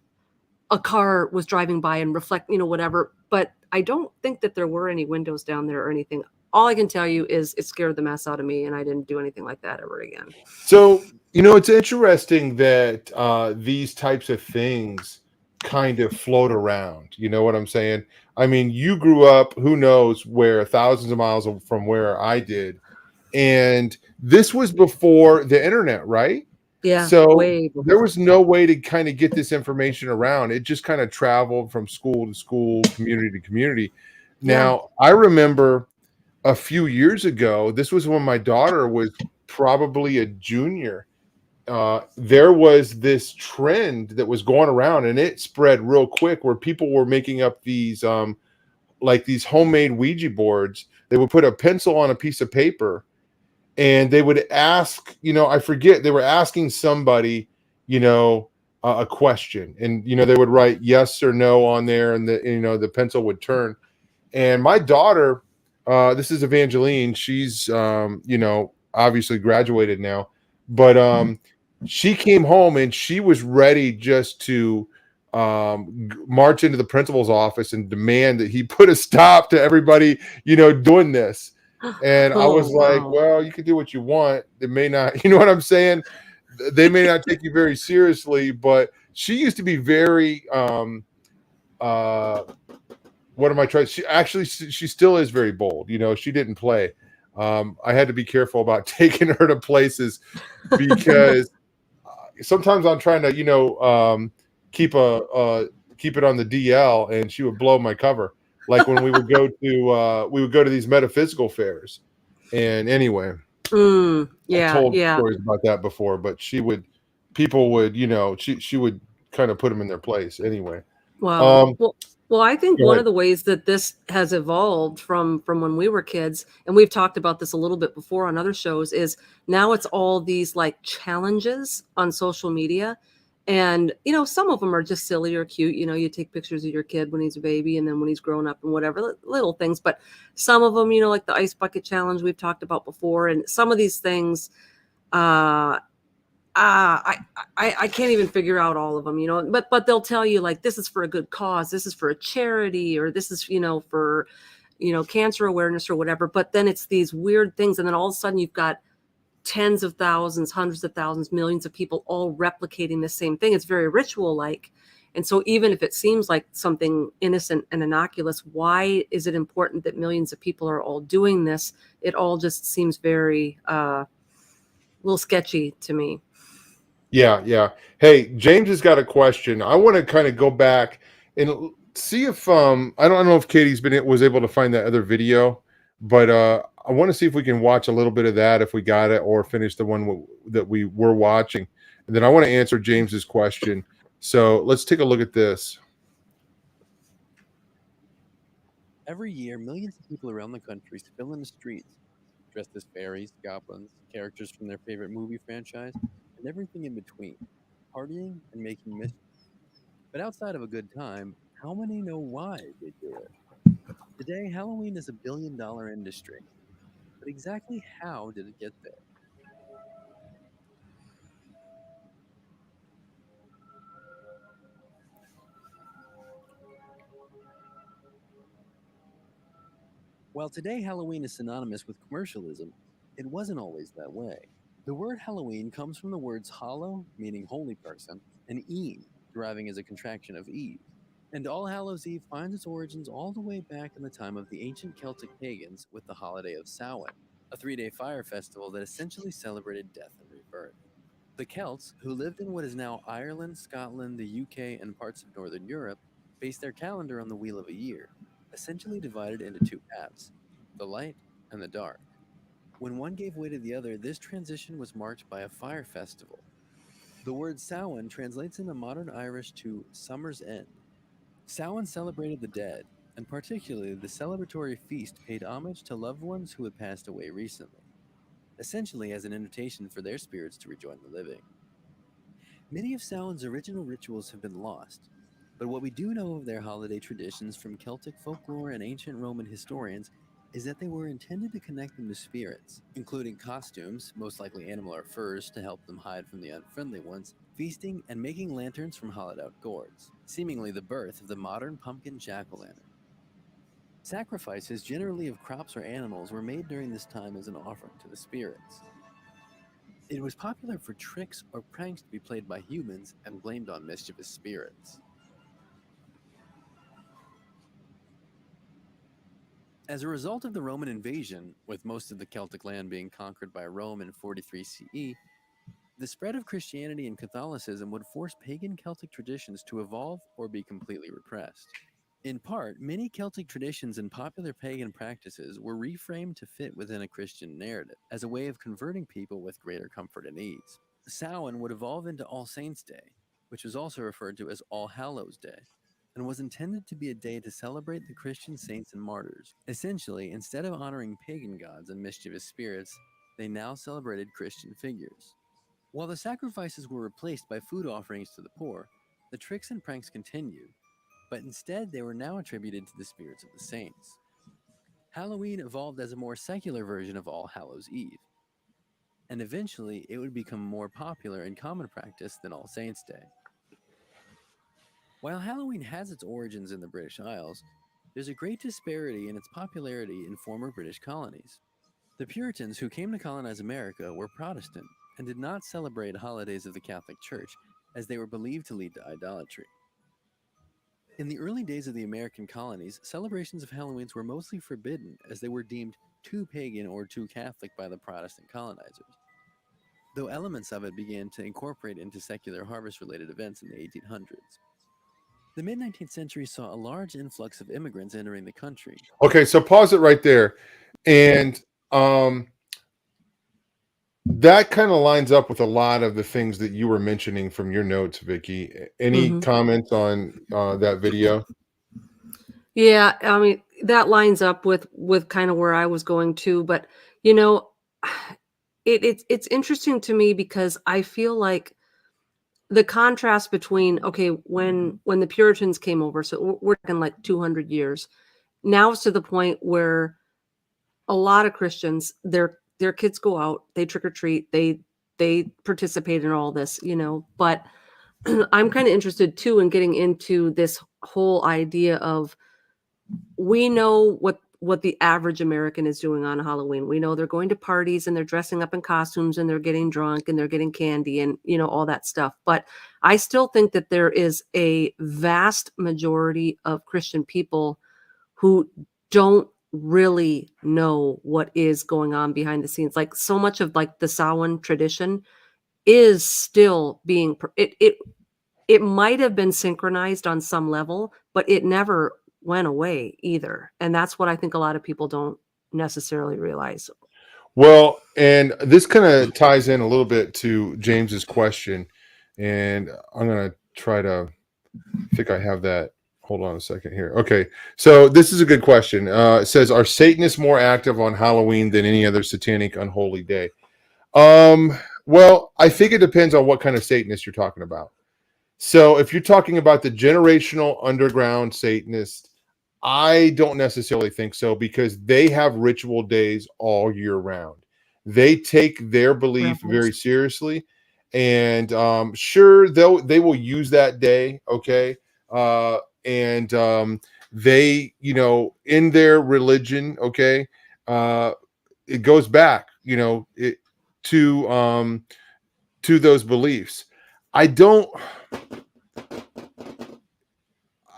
a car was driving by and reflect, whatever. But I don't think that there were any windows down there or anything. All I can tell you is it scared the mess out of me, and I didn't do anything like that ever again. so it's interesting that these types of things kind of float around. You know what I'm saying? I mean, you grew up, who knows where, thousands of miles from where I did, and this was before the internet, right? Yeah, So way there before. was no way to kind of get this information around. It just kind of traveled from school to school, community to community. Yeah. Now, I remember a few years ago, this was when my daughter was probably a junior. There was this trend that was going around, and it spread real quick, where people were making up these like these homemade Ouija boards. They would put a pencil on a piece of paper, and they would ask, I forget, they were asking somebody, a question, and they would write yes or no on there, and the pencil would turn. And my daughter, this is Evangeline, she's obviously graduated now, but she came home and she was ready just to march into the principal's office and demand that he put a stop to everybody doing this. And I Oh, was like, wow. well, you can do what you want. It may not, you know what I'm saying? They may not take you very seriously, but she used to be very what am I trying? She still is very bold. She didn't play. I had to be careful about taking her to places because sometimes I'm trying to, keep keep it on the DL, and she would blow my cover. Like when we would go to these metaphysical fairs. And anyway, I've Yeah, told yeah. stories about that before, but people would, she would kind of put them in their place anyway. Wow. Um, Well, I think Go one ahead. of the ways that this has evolved from when we were kids, and we've talked about this a little bit before on other shows, is now it's all these like challenges on social media. And some of them are just silly or cute. You take pictures of your kid when he's a baby and then when he's grown up and whatever, little things. But some of them, like the ice bucket challenge we've talked about before, and some of these things, uh I can't even figure out all of them, but they'll tell you like this is for a good cause, this is for a charity, or this is for cancer awareness or whatever. But then it's these weird things, and then all of a sudden you've got tens of thousands, hundreds of thousands, millions of people all replicating the same thing. It's very ritual like. And so even if it seems like something innocent and innocuous, why is it important that millions of people are all doing this? It all just seems very a little sketchy to me. Yeah. Hey, James has got a question. I want to kind of go back and see if I don't know if Katie's was able to find that other video, but I want to see if we can watch a little bit of that if we got it, or finish the one that we were watching. And then I want to answer James's question. So let's take a look at this. Every year, millions of people around the country spill in the streets, dressed as fairies, goblins, characters from their favorite movie franchise, and everything in between, partying and making mischief. But outside of a good time, how many know why they do it? Today, Halloween is a billion-dollar industry. But exactly how did it get there? While today Halloween is synonymous with commercialism, it wasn't always that way. The word Halloween comes from the words hallow, meaning holy person, and een, deriving as a contraction of Eve. And All Hallows Eve finds its origins all the way back in the time of the ancient Celtic pagans with the holiday of Samhain, a 3-day fire festival that essentially celebrated death and rebirth. The Celts, who lived in what is now Ireland, Scotland, the UK, and parts of Northern Europe, based their calendar on the wheel of a year, essentially divided into two halves, the light and the dark. When one gave way to the other, this transition was marked by a fire festival. The word Samhain translates into modern Irish to summer's end. Samhain celebrated the dead, and particularly the celebratory feast paid homage to loved ones who had passed away recently, essentially as an invitation for their spirits to rejoin the living. Many of Samhain's original rituals have been lost, but what we do know of their holiday traditions from Celtic folklore and ancient Roman historians is that they were intended to connect them to spirits, including costumes, most likely animal or furs to help them hide from the unfriendly ones, feasting, and making lanterns from hollowed-out gourds, seemingly the birth of the modern pumpkin jack-o'-lantern. Sacrifices, generally of crops or animals, were made during this time as an offering to the spirits. It was popular for tricks or pranks to be played by humans and blamed on mischievous spirits. As a result of the Roman invasion, with most of the Celtic land being conquered by Rome in 43 CE, the spread of Christianity and Catholicism would force pagan Celtic traditions to evolve or be completely repressed. In part, many Celtic traditions and popular pagan practices were reframed to fit within a Christian narrative as a way of converting people with greater comfort and ease. Samhain would evolve into All Saints' Day, which was also referred to as All Hallows' Day, and was intended to be a day to celebrate the Christian saints and martyrs. Essentially, instead of honoring pagan gods and mischievous spirits, they now celebrated Christian figures. While the sacrifices were replaced by food offerings to the poor, the tricks and pranks continued, but instead they were now attributed to the spirits of the saints. Halloween evolved as a more secular version of All Hallows' Eve, and eventually it would become more popular and common practice than All Saints' Day. While Halloween has its origins in the British Isles, there's a great disparity in its popularity in former British colonies. The Puritans who came to colonize America were Protestant and did not celebrate holidays of the Catholic Church, as they were believed to lead to idolatry. In the early days of the American colonies, celebrations of Halloween were mostly forbidden as they were deemed too pagan or too Catholic by the Protestant colonizers, though elements of it began to incorporate into secular harvest-related events in the 1800s. The mid-19th century saw a large influx of immigrants entering the country. Okay, so pause it right there. And that kind of lines up with a lot of the things that you were mentioning from your notes, Vicky. Any comments on that video? Yeah, I mean, that lines up with kind of where I was going to, but you know, it's interesting to me because I feel like the contrast between, okay, when the Puritans came over, so we're talking like 200 years, now it's to the point where a lot of Christians, their kids go out, they trick or treat, they participate in all this, you know, but I'm kind of interested too in getting into this whole idea of, we know what the average American is doing on Halloween. We know they're going to parties and they're dressing up in costumes and they're getting drunk and they're getting candy and, you know, all that stuff. But I still think that there is a vast majority of Christian people who don't really know what is going on behind the scenes. Like, so much of like the Samhain tradition is still being, it might have been synchronized on some level, but it never went away either. And that's what I think a lot of people don't necessarily realize. Well, and this kind of ties in a little bit to James's question, and I'm going to try to, I think I have that. Hold on a second here. Okay, so this is a good question. It says, are Satanists more active on Halloween than any other satanic unholy day? Well, I think it depends on what kind of Satanist you're talking about. So if you're talking about the generational underground Satanist, I don't necessarily think so, because they have ritual days all year round. They take their belief very seriously, and sure, they will use that day, okay, and they, you know, in their religion, okay, it goes back, you know, to those beliefs.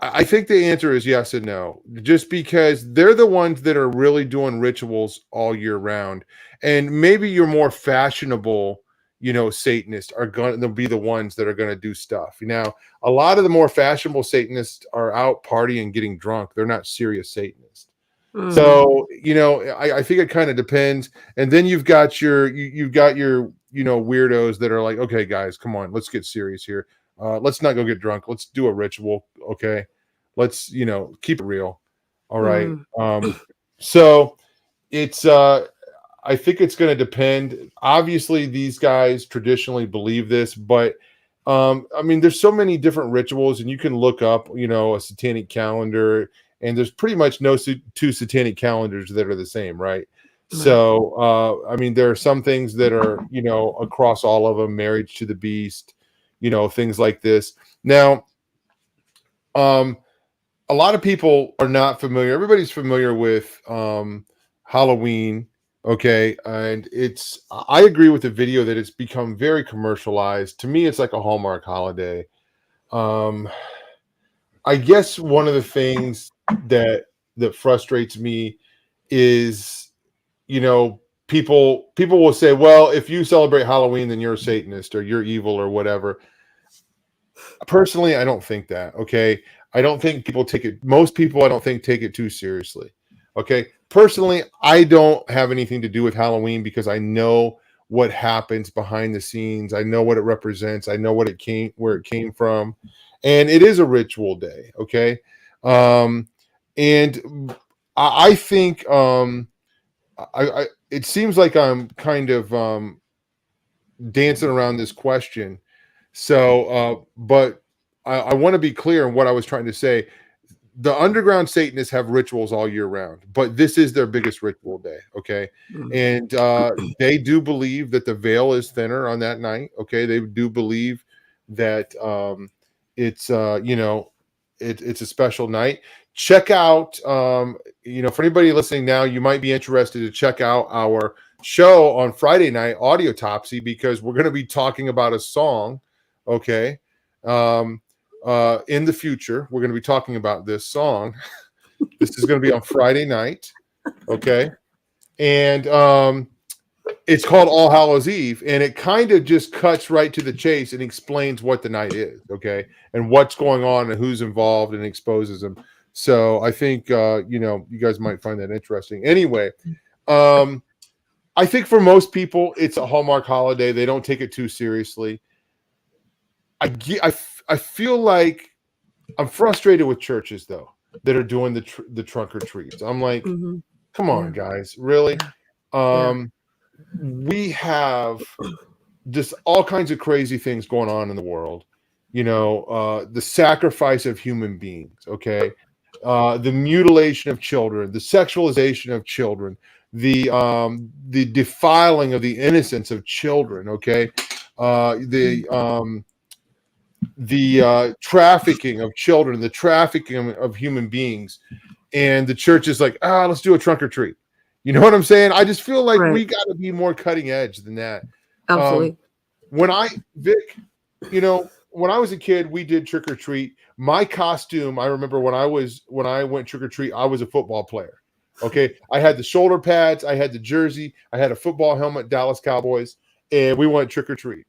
I think the answer is yes and no, just because they're the ones that are really doing rituals all year round. And maybe you're more fashionable, Satanists are going to be the ones that are going to do stuff. Now, a lot of the more fashionable Satanists are out partying, getting drunk. They're not serious Satanists. So, I think it kind of depends. And then you've got your weirdos that are like, okay, guys, come on, let's get serious here. Let's not go get drunk. Let's do a ritual. Okay. Let's, keep it real. All right. So it's, I think it's going to depend. Obviously, these guys traditionally believe this, but there's so many different rituals, and you can look up, a satanic calendar, and there's pretty much no two satanic calendars that are the same, right? So, there are some things that are, across all of them, marriage to the beast, things like this. Now, a lot of people are not familiar. Everybody's familiar with Halloween. Okay. And I agree with the video that it's become very commercialized. To me, it's like a Hallmark holiday. I guess one of the things that frustrates me is, people will say, well, if you celebrate Halloween, then you're a Satanist or you're evil or whatever. Personally, I don't think that. Okay. I don't think most people, I don't think, take it too seriously. Okay. Personally, I don't have anything to do with Halloween because I know what happens behind the scenes. I know what it represents. I know where it came from. And it is a ritual day. Okay. And I think it seems like I'm kind of dancing around this question. So, but I want to be clear on what I was trying to say. The underground Satanists have rituals all year round, but this is their biggest ritual day. Okay. And they do believe that the veil is thinner on that night. Okay. They do believe that it's it's a special night. Check out, for anybody listening now, you might be interested to check out our show on Friday night, Audiotopsy, because we're going to be talking about a song. Okay. In the future, we're going to be talking about this song. This is going to be on Friday night. Okay. And it's called All Hallows Eve, and it kind of just cuts right to the chase and explains what the night is. Okay. And what's going on and who's involved, and exposes them. So I think, you guys might find that interesting. Anyway, I think for most people, it's a Hallmark holiday. They don't take it too seriously. I feel like I'm frustrated with churches, though, that are doing the trunk or treats. I'm like, come on, guys, really? We have just all kinds of crazy things going on in the world. The sacrifice of human beings, okay? The mutilation of children, the sexualization of children, the defiling of the innocence of children, okay? The trafficking of children, the trafficking of human beings, and the church is like, let's do a trunk or treat. You know what I'm saying? I just feel like we got to be more cutting edge than that. Absolutely. When I was a kid, we did trick or treat. My costume, I remember when I went trick or treat, I was a football player. Okay, I had the shoulder pads, I had the jersey, I had a football helmet, Dallas Cowboys, and we went trick or treat.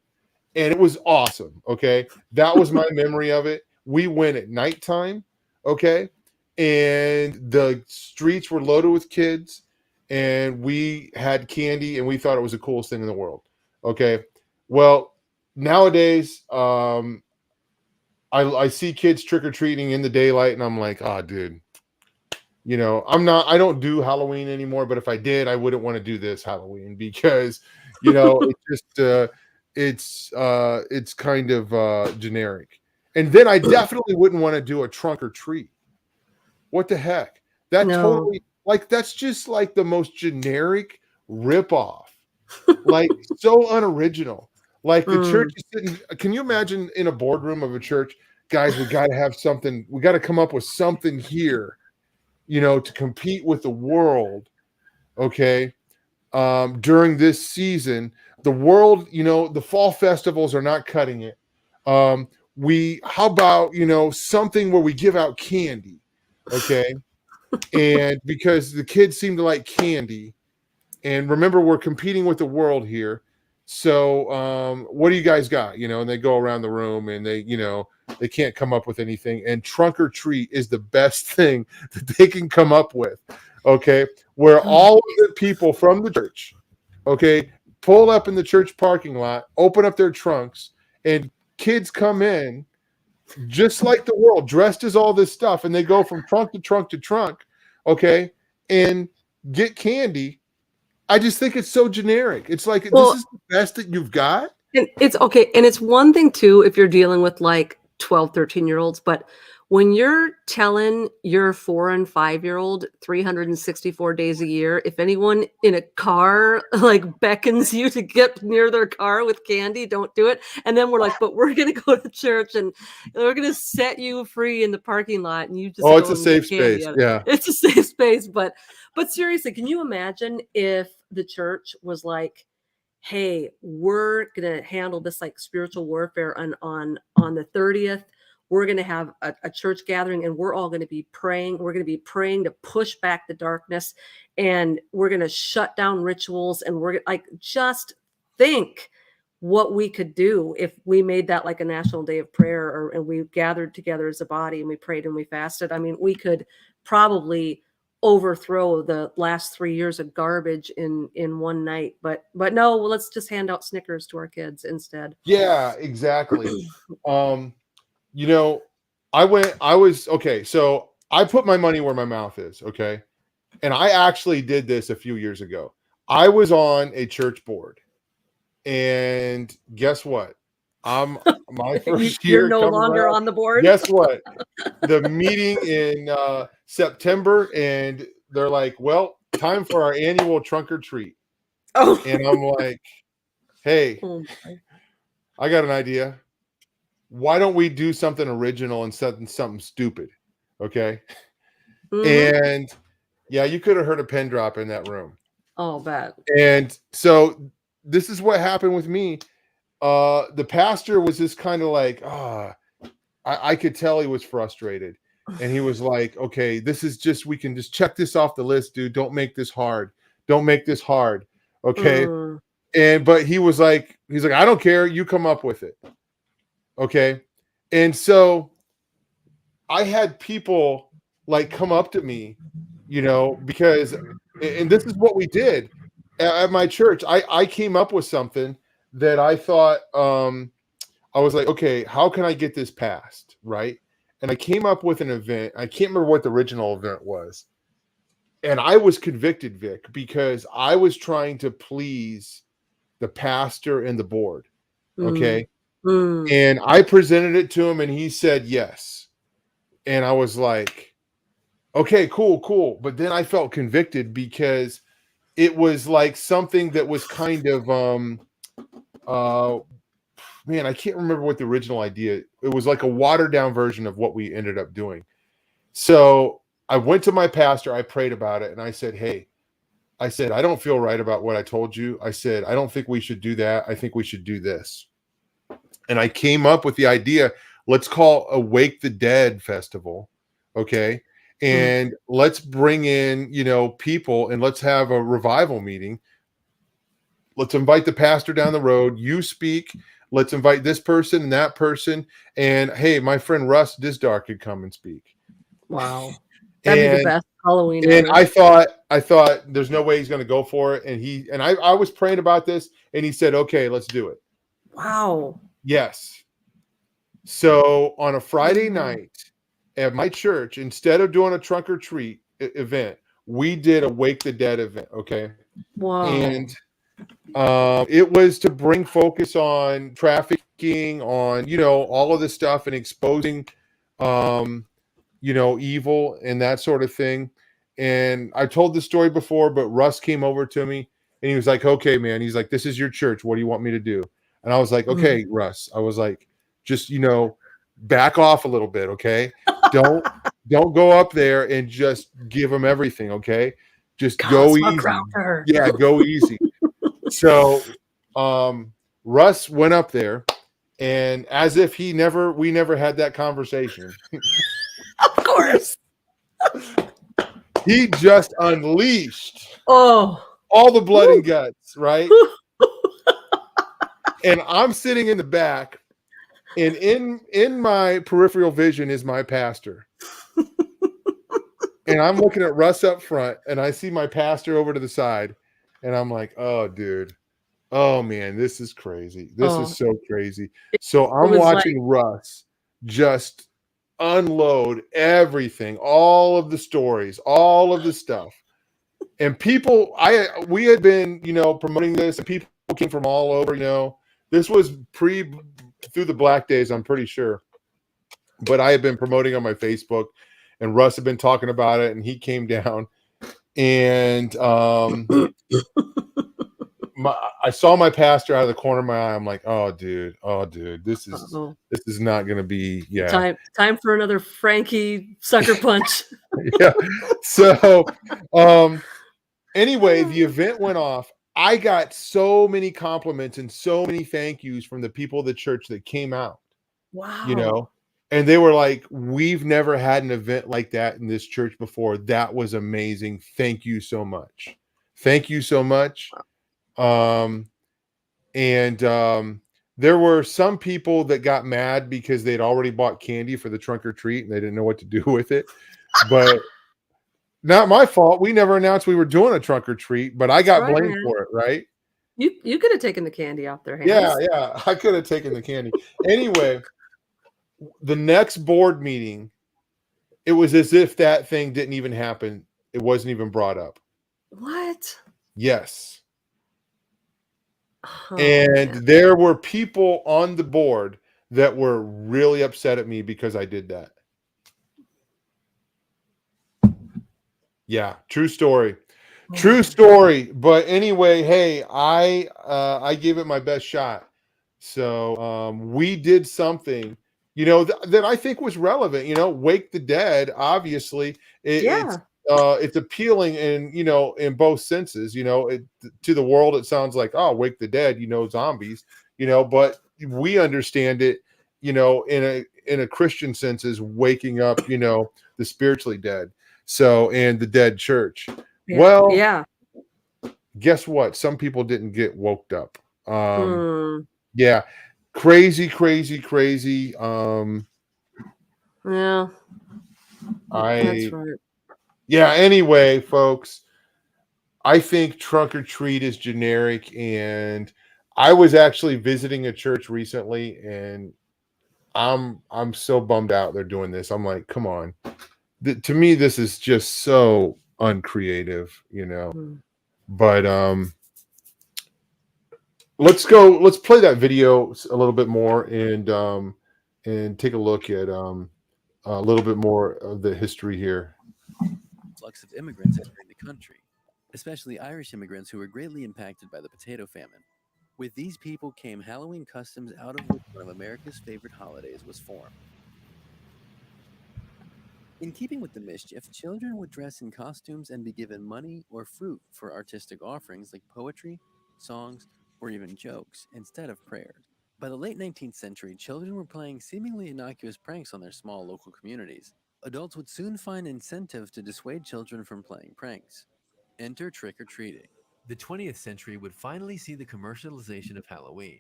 And it was awesome. Okay. That was my memory of it. We went at nighttime. Okay. And the streets were loaded with kids, and we had candy, and we thought it was the coolest thing in the world. Okay. Well, nowadays, I see kids trick-or-treating in the daylight, and I'm like, dude, I don't do Halloween anymore, but if I did, I wouldn't want to do this Halloween because, it just, it's kind of generic. And then I definitely wouldn't want to do a trunk or treat. What the heck? Totally, that's just like the most generic ripoff. Like, so unoriginal. Like, the church is sitting. Can you imagine in a boardroom of a church, guys, we got to have something. We got to come up with something here, to compete with the world. Okay. During this season, the world, the fall festivals are not cutting it. How about, something where we give out candy. Okay. And because the kids seem to like candy, and remember, we're competing with the world here. So what do you guys got? And they go around the room and they can't come up with anything. And trunk or treat is the best thing that they can come up with. Okay. Where all of the people from the church, okay, pull up in the church parking lot, open up their trunks, and kids come in just like the world, dressed as all this stuff. And they go from trunk to trunk to trunk. Okay. And get candy. I just think it's so generic. It's like, this is the best that you've got. And it's okay. And it's one thing too, if you're dealing with like 12, 13-year-olds, but when you're telling your 4 and 5-year-old 364 days a year, if anyone in a car like beckons you to get near their car with candy, don't do it. And then we're like, but we're going to go to church and we're going to set you free in the parking lot. And you just, it's a safe space. Yeah. It's a safe space. But seriously, can you imagine if the church was like, hey, we're going to handle this like spiritual warfare on the 30th. We're going to have a church gathering and we're all going to be praying. We're going to be praying to push back the darkness, and we're going to shut down rituals. And we're like, just think what we could do if we made that like a national day of prayer, and we gathered together as a body and we prayed and we fasted. I mean, we could probably overthrow the last 3 years of garbage in one night, but no, let's just hand out Snickers to our kids instead. Yeah, exactly. So I put my money where my mouth is. Okay. And I actually did this a few years ago. I was on a church board, and guess what? My first year. You're no longer on the board. Guess what? The meeting in September, and they're like, well, time for our annual trunk or treat. Oh. And I'm like, hey, I got an idea. Why don't we do something original instead of something stupid? Okay. Mm-hmm. And yeah, you could have heard a pin drop in that room. Oh, bad. And so this is what happened with me. The pastor was just kind of like, I could tell he was frustrated. And he was like, okay, this is just, we can just check this off the list, dude. Don't make this hard. Don't make this hard. Okay. But he's like, I don't care. You come up with it. Okay. And so I had people like come up to me, because, and this is what we did at my church. I came up with something that I thought, I was like, okay, how can I get this passed? Right. And I came up with an event. I can't remember what the original event was. And I was convicted, Vic, because I was trying to please the pastor and the board. Okay. And I presented it to him and he said yes. And I was like, okay, cool. But then I felt convicted because it was like something that was kind of, man, I can't remember what the original idea. It was like a watered down version of what we ended up doing. So I went to my pastor, I prayed about it, and I said, hey, I don't feel right about what I told you. I said, I don't think we should do that. I think we should do this. And I came up with the idea, let's call Awake the Dead Festival. Okay. And let's bring in, people, and let's have a revival meeting. Let's invite the pastor down the road. You speak. Let's invite this person and that person. And hey, my friend Russ Disdar could come and speak. Wow. That'd be the best Halloween. And I thought there's no way he's going to go for it. And I was praying about this, and he said, okay, let's do it. Wow. Yes. So on a Friday night at my church, instead of doing a trunk or treat event, we did a Wake the Dead event. Okay. Wow. And it was to bring focus on trafficking, on, all of this stuff, and exposing, evil and that sort of thing. And I told this story before, but Russ came over to me and he was like, okay, man. He's like, this is your church. What do you want me to do? And I was like, okay, Russ. I was like, just, back off a little bit. Okay. Don't go up there and just give them everything. Okay. Just go easy. Yeah. Go easy. So, Russ went up there, and as if we never had that conversation. Of course. He just unleashed all the blood and guts, right? And I'm sitting in the back, and in my peripheral vision is my pastor. And I'm looking at Russ up front, and I see my pastor over to the side, and I'm like, oh, dude. Oh, man, this is crazy. This is so crazy. So I'm was watching Russ just unload everything, all of the stories, all of the stuff. And people, we had been, promoting this, and people came from all over, This was through the Black Days, I'm pretty sure. But I had been promoting on my Facebook, and Russ had been talking about it, and he came down, and I saw my pastor out of the corner of my eye. I'm like, oh, dude, this is not going to be, time for another Frankie sucker punch. Yeah. So, anyway, the event went off. I got so many compliments and so many thank yous from the people of the church that came out. Wow. And they were like, we've never had an event like that in this church before. That was amazing. Thank you so much. Thank you so much. There were some people that got mad because they'd already bought candy for the trunk or treat and they didn't know what to do with it. But not my fault. We never announced we were doing a trunk or treat, but I got blamed for it, right? You could have taken the candy off their hands. Yeah. I could have taken the candy. Anyway, the next board meeting, it was as if that thing didn't even happen. It wasn't even brought up. What? Yes. And there were people on the board that were really upset at me because I did that. Yeah, true story. True story. But anyway, hey, I gave it my best shot. So we did something, that I think was relevant. Wake the Dead, obviously. It's appealing in both senses. To the world, it sounds like, oh, Wake the Dead, zombies, but we understand it, in a Christian sense as waking up, the spiritually dead. So, and the dead church. Guess what? Some people didn't get woked up. Yeah. Crazy. Yeah. That's right. Yeah, anyway, folks, I think trunk or treat is generic, and I was actually visiting a church recently, and I'm so bummed out they're doing this. I'm like, come on. To me, this is just so uncreative, But let's play that video a little bit more and take a look at a little bit more of the history here. Flux of immigrants entering the country, especially Irish immigrants who were greatly impacted by the potato famine. With these people came Halloween customs, out of which one of America's favorite holidays was formed. In keeping with the mischief, children would dress in costumes and be given money or fruit for artistic offerings like poetry, songs, or even jokes, instead of prayers. By the late 19th century, children were playing seemingly innocuous pranks on their small local communities. Adults would soon find incentive to dissuade children from playing pranks. Enter trick-or-treating. The 20th century would finally see the commercialization of Halloween.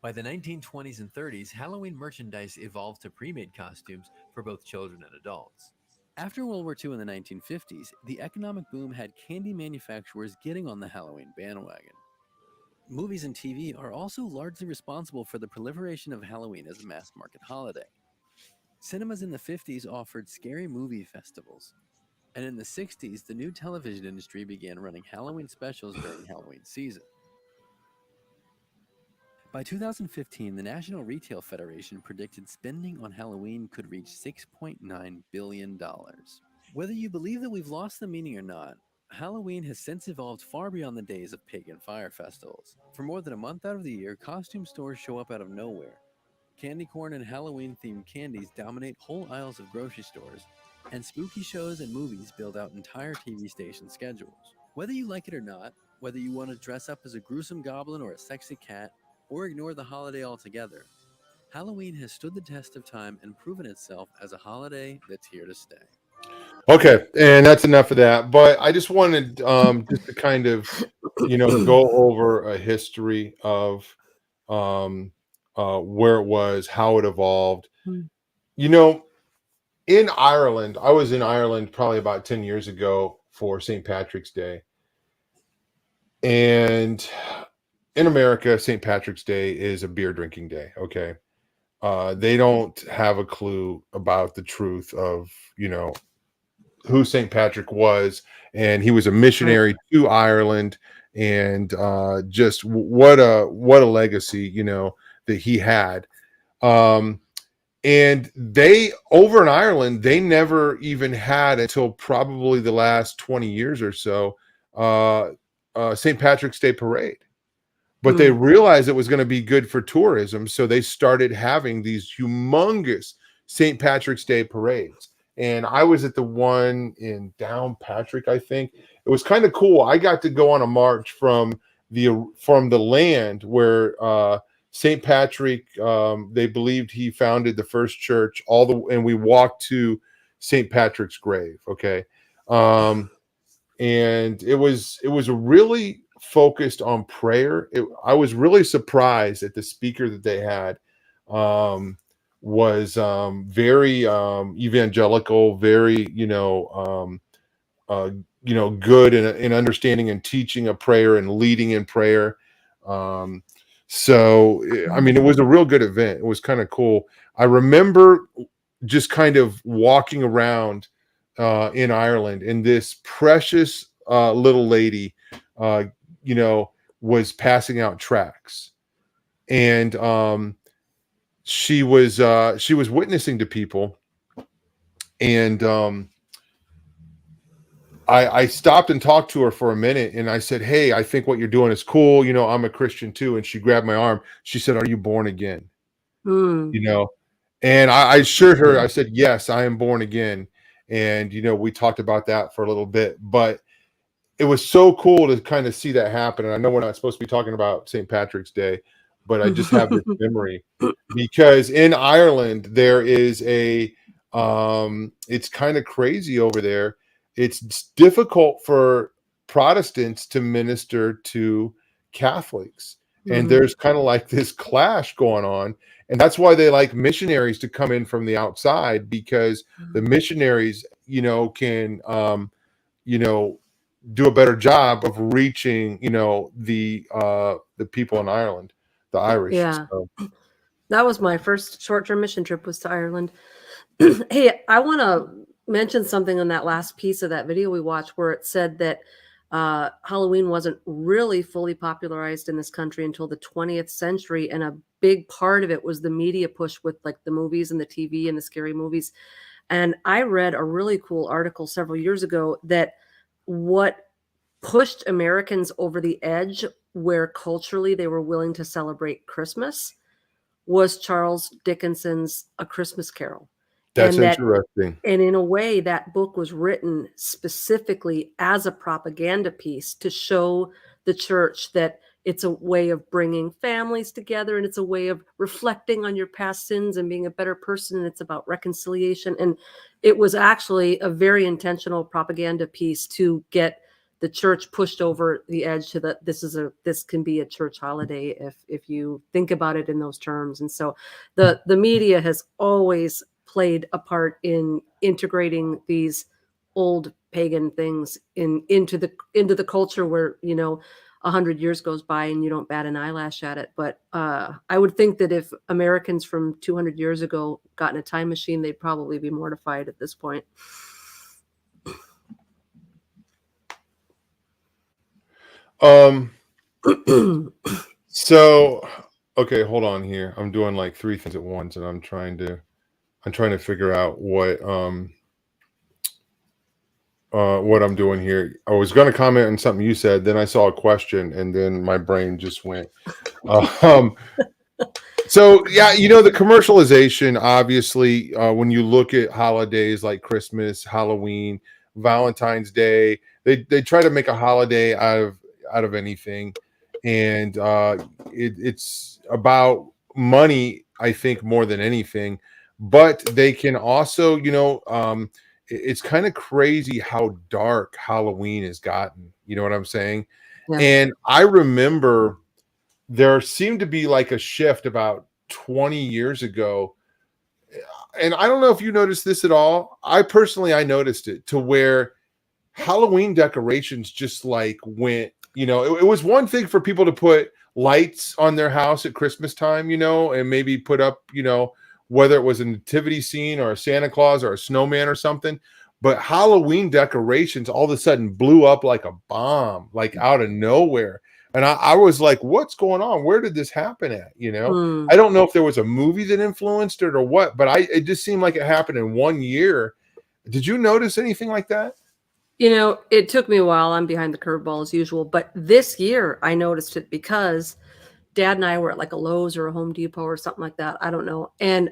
By the 1920s and 30s, Halloween merchandise evolved to pre-made costumes for both children and adults. After World War II in the 1950s, the economic boom had candy manufacturers getting on the Halloween bandwagon. Movies and TV are also largely responsible for the proliferation of Halloween as a mass market holiday. Cinemas in the 50s offered scary movie festivals. And in the 60s, the new television industry began running Halloween specials during Halloween season. By 2015, the National Retail Federation predicted spending on Halloween could reach $6.9 billion. Whether you believe that we've lost the meaning or not, Halloween has since evolved far beyond the days of pagan fire festivals. For more than a month out of the year, costume stores show up out of nowhere. Candy corn and Halloween-themed candies dominate whole aisles of grocery stores, and spooky shows and movies build out entire TV station schedules. Whether you like it or not, whether you want to dress up as a gruesome goblin or a sexy cat, or ignore the holiday altogether, Halloween has stood the test of time and proven itself as a holiday that's here to stay. Okay, and that's enough of that. But I just wanted just to kind of, go over a history of where it was, how it evolved. Hmm. You know, in Ireland, I was in Ireland probably about 10 years ago for St. Patrick's Day. And in America, St. Patrick's Day is a beer drinking day. Okay. They don't have a clue about the truth of, who St. Patrick was. And he was a missionary to Ireland. And just what a legacy, that he had. And they, over in Ireland, they never even had, until probably the last 20 years or so, St. Patrick's Day parade. But they realized it was going to be good for tourism, so they started having these humongous St. Patrick's Day parades. And I was at the one in Downpatrick, I think. It was kind of cool. I got to go on a march from the land where St. Patrick, they believed he founded the first church, and we walked to St. Patrick's grave. Okay. And it was really focused on prayer. I was really surprised that the speaker that they had was very evangelical, very good in understanding and teaching of prayer and leading in prayer. So I mean, it was a real good event. It was kind of cool. I remember just kind of walking around in Ireland, and this precious little lady was passing out tracts, and she was witnessing to people, and I stopped and talked to her for a minute, and I said, "Hey, I think what you're doing is cool. I'm a Christian too." And she grabbed my arm. She said, "Are you born again?" And I assured her, I said, "Yes, I am born again." And we talked about that for a little bit, but it was so cool to kind of see that happen. And I know we're not supposed to be talking about St. Patrick's Day, but I just have this memory, because in Ireland there is it's kind of crazy over there. It's difficult for Protestants to minister to Catholics. And there's kind of like this clash going on. And that's why they like missionaries to come in from the outside, because the missionaries, can, do a better job of reaching, the people in Ireland, the Irish. Yeah. So. That was my first short-term mission trip, was to Ireland. Hey, I want to mention something on that last piece of that video we watched, where it said that Halloween wasn't really fully popularized in this country until the 20th century. And a big part of it was the media push with like the movies and the TV and the scary movies. And I read a really cool article several years ago that what pushed Americans over the edge, where culturally they were willing to celebrate Christmas, was Charles Dickens's A Christmas Carol. That's interesting. And in a way, that book was written specifically as a propaganda piece to show the church that it's a way of bringing families together, and it's a way of reflecting on your past sins and being a better person. And it's about reconciliation. And it was actually a very intentional propaganda piece to get the church pushed over the edge to this can be a church holiday if you think about it in those terms. And so the media has always played a part in integrating these old pagan things into the culture, where 100 years goes by and you don't bat an eyelash at it. But I would think that if Americans from 200 years ago got in a time machine, they'd probably be mortified at this point. So, okay, hold on here. I'm doing like three things at once, and I'm trying to figure out what I'm doing here. I was going to comment on something you said, then I saw a question, and then my brain just went. So yeah, the commercialization, obviously, when you look at holidays like Christmas, Halloween, Valentine's Day, they try to make a holiday out of anything, and it's about money, I think, more than anything. But they can also, it's kind of crazy how dark Halloween has gotten. You know what I'm saying? Yeah. And I remember there seemed to be like a shift about 20 years ago. And I don't know if you noticed this at all. I noticed it to where Halloween decorations just like went, it was one thing for people to put lights on their house at Christmas time, and maybe put up, whether it was a nativity scene or a Santa Claus or a snowman or something. But Halloween decorations all of a sudden blew up like a bomb, like out of nowhere. And I was like, what's going on? Where did this happen at? I don't know if there was a movie that influenced it or what, but it just seemed like it happened in 1 year. Did you notice anything like that? It took me a while. I'm behind the curveball as usual. But this year I noticed it because Dad and I were at like a Lowe's or a Home Depot or something like that. I don't know. And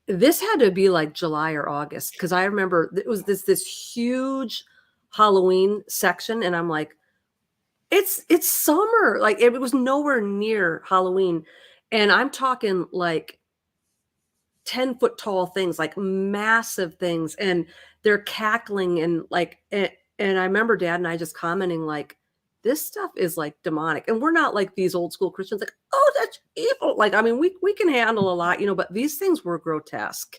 this had to be like July or August, because I remember it was this huge Halloween section, and I'm like, it's summer. Like it was nowhere near Halloween, and I'm talking like 10-foot tall things, like massive things, and they're cackling and like and I remember Dad and I just commenting like, this stuff is like demonic. And we're not like these old school Christians like, oh, that's evil. Like, I mean, we can handle a lot, but these things were grotesque,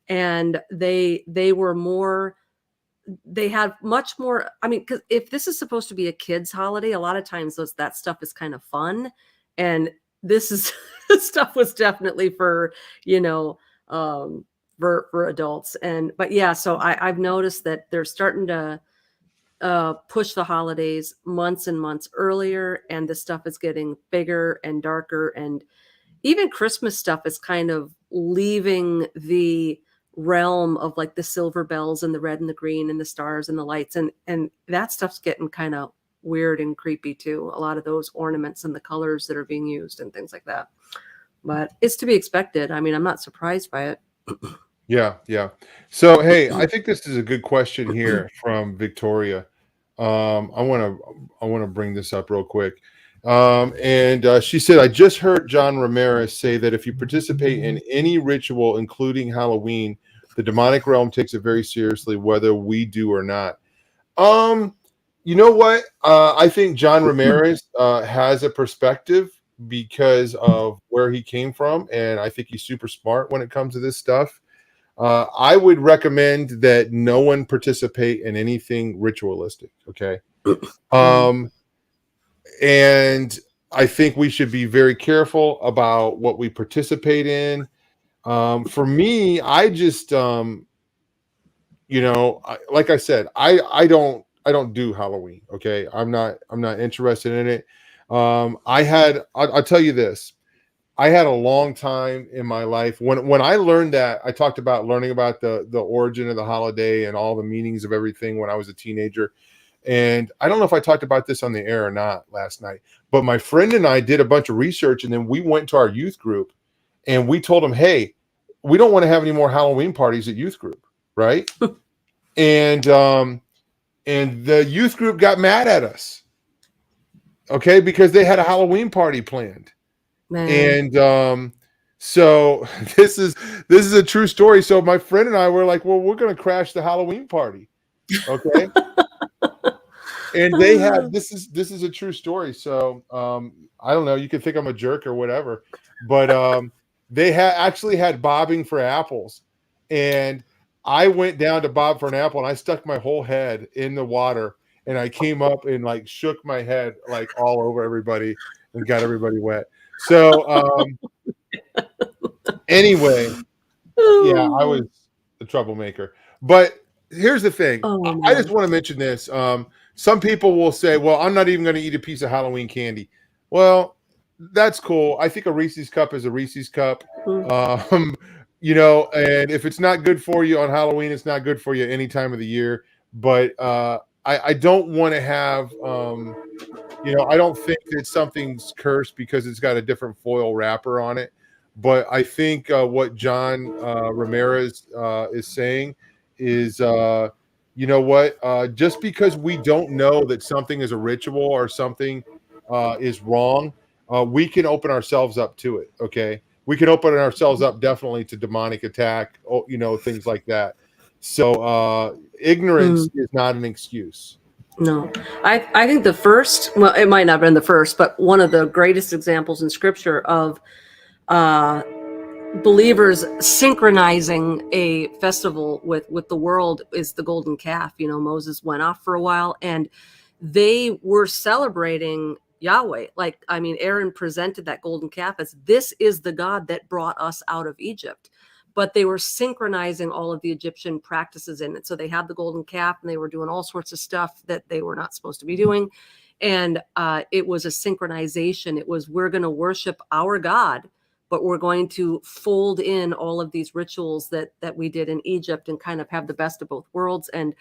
and they were more, they had much more. I mean, because if this is supposed to be a kid's holiday, a lot of times that stuff is kind of fun, and this stuff was definitely for for adults. But yeah, so I've noticed that they're starting to push the holidays months and months earlier, and the stuff is getting bigger and darker, and even Christmas stuff is kind of leaving the realm of like the silver bells and the red and the green and the stars and the lights, and that stuff's getting kind of weird and creepy too. A lot of those ornaments and the colors that are being used and things like that. But it's to be expected. I mean, I'm not surprised by it. Yeah. So, hey, I think this is a good question here from Victoria. I want to bring this up real quick. And she said, I just heard John Ramirez say that if you participate in any ritual, including Halloween, the demonic realm takes it very seriously, whether we do or not. You know what? I think John Ramirez has a perspective because of where he came from, and I think he's super smart when it comes to this stuff. I would recommend that no one participate in anything ritualistic. Okay. And I think we should be very careful about what we participate in. For me, I just, like I said, I don't do Halloween. Okay. I'm not interested in it. I'll tell you this. I had a long time in my life when I learned that. I talked about learning about the origin of the holiday and all the meanings of everything when I was a teenager. And I don't know if I talked about this on the air or not last night, but my friend and I did a bunch of research, and then we went to our youth group and we told them, hey, we don't want to have any more Halloween parties at youth group. Right. And the youth group got mad at us. Okay. Because they had a Halloween party planned. Man. And so this is a true story. So my friend and I were like, well, we're going to crash the Halloween party. Okay. And they had, this is a true story. So I don't know, you could think I'm a jerk or whatever, but they actually had bobbing for apples. And I went down to bob for an apple, and I stuck my whole head in the water, and I came up and like shook my head like all over everybody and got everybody wet. So anyway, yeah, I was the troublemaker. But here's the thing. I just want to mention this. Some people will say, well, I'm not even going to eat a piece of Halloween candy. Well, that's cool. I think a Reese's cup is a Reese's cup. And if it's not good for you on Halloween, it's not good for you any time of the year. But I don't want to have, I don't think that something's cursed because it's got a different foil wrapper on it. But I think what John Ramirez is saying is, just because we don't know that something is a ritual or something is wrong, we can open ourselves up to it. Okay. We can open ourselves up definitely to demonic attack, things like that. So ignorance is not an excuse. No, I think the first, well, it might not have been the first, but one of the greatest examples in scripture of uh, believers synchronizing a festival with the world is the golden calf. You know, Moses went off for a while and they were celebrating Yahweh. Like, I mean, Aaron presented that golden calf as this is the God that brought us out of Egypt. But they were synchronizing all of the Egyptian practices in it. So they had the golden calf and they were doing all sorts of stuff that they were not supposed to be doing. And it was a synchronization. It was, we're going to worship our God, but we're going to fold in all of these rituals that we did in Egypt and kind of have the best of both worlds. And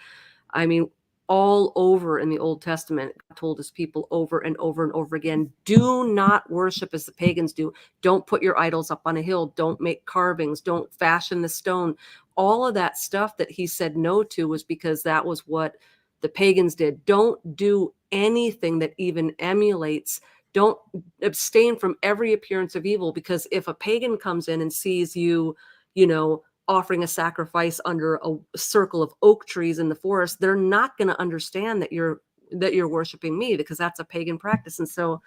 I mean, all over in the Old Testament, God told his people over and over and over again, do not worship as the pagans do. Don't put your idols up on a hill. Don't make carvings. Don't fashion the stone. All of that stuff that he said no to was because that was what the pagans did. Don't do anything that even emulates. Don't abstain from every appearance of evil, because if a pagan comes in and sees you, you know, offering a sacrifice under a circle of oak trees in the forest, they're not going to understand that you're worshiping me, because that's a pagan practice. And so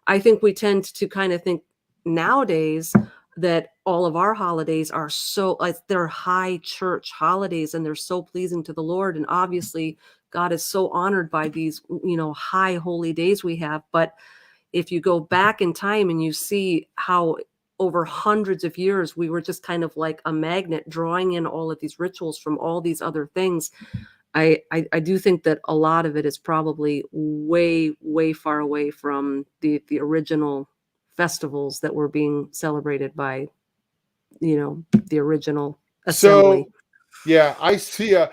I think we tend to kind of think nowadays that all of our holidays are so, like, they're high church holidays and they're so pleasing to the Lord. And obviously God is so honored by these, you know, high holy days we have. But if you go back in time and you see how over hundreds of years, we were just kind of like a magnet drawing in all of these rituals from all these other things. I do think that a lot of it is probably way, way far away from the original festivals that were being celebrated by, you know, the original assembly. So yeah, I see a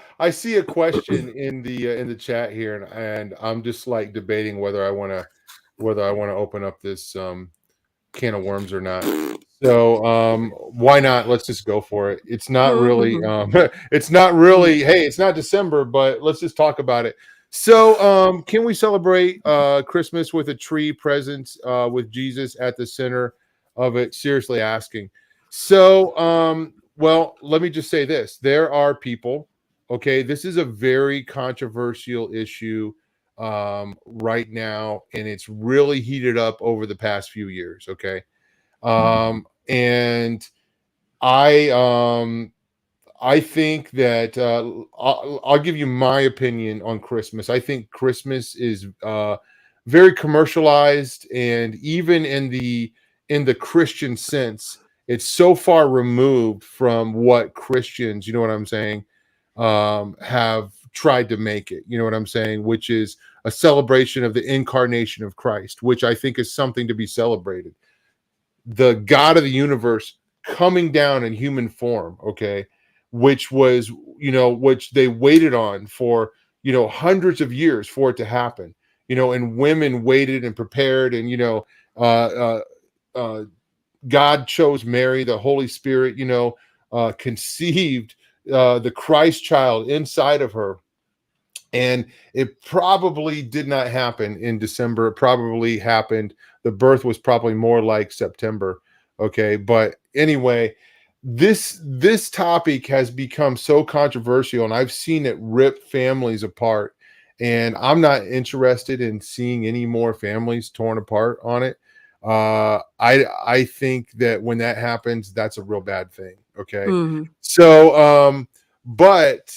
question in the chat here, and I'm just like debating whether I want to open up this can of worms or not. So why not? Let's just go for it. It's not really it's not really, hey, it's not December, but let's just talk about it. So can we celebrate Christmas with a tree, presents with Jesus at the center of it? Seriously asking. So well, let me just say this. There are people, okay, this is a very controversial issue right now, and it's really heated up over the past few years, okay? And I think that I'll give you my opinion on Christmas. I think Christmas is very commercialized, and even in the Christian sense, it's so far removed from what Christians, you know what I'm saying, have tried to make it. You know what I'm saying, which is a celebration of the incarnation of Christ, which I think is something to be celebrated. The God of the universe coming down in human form, okay, which was, you know, which they waited on for, you know, hundreds of years for it to happen, you know, and women waited and prepared, and, you know, God chose Mary, the Holy Spirit, you know, conceived the Christ child inside of her. And it probably did not happen in December. It probably happened, the birth was probably more like September. Okay. But anyway, this topic has become so controversial, and I've seen it rip families apart. And I'm not interested in seeing any more families torn apart on it. I think that when that happens, that's a real bad thing. Okay. So but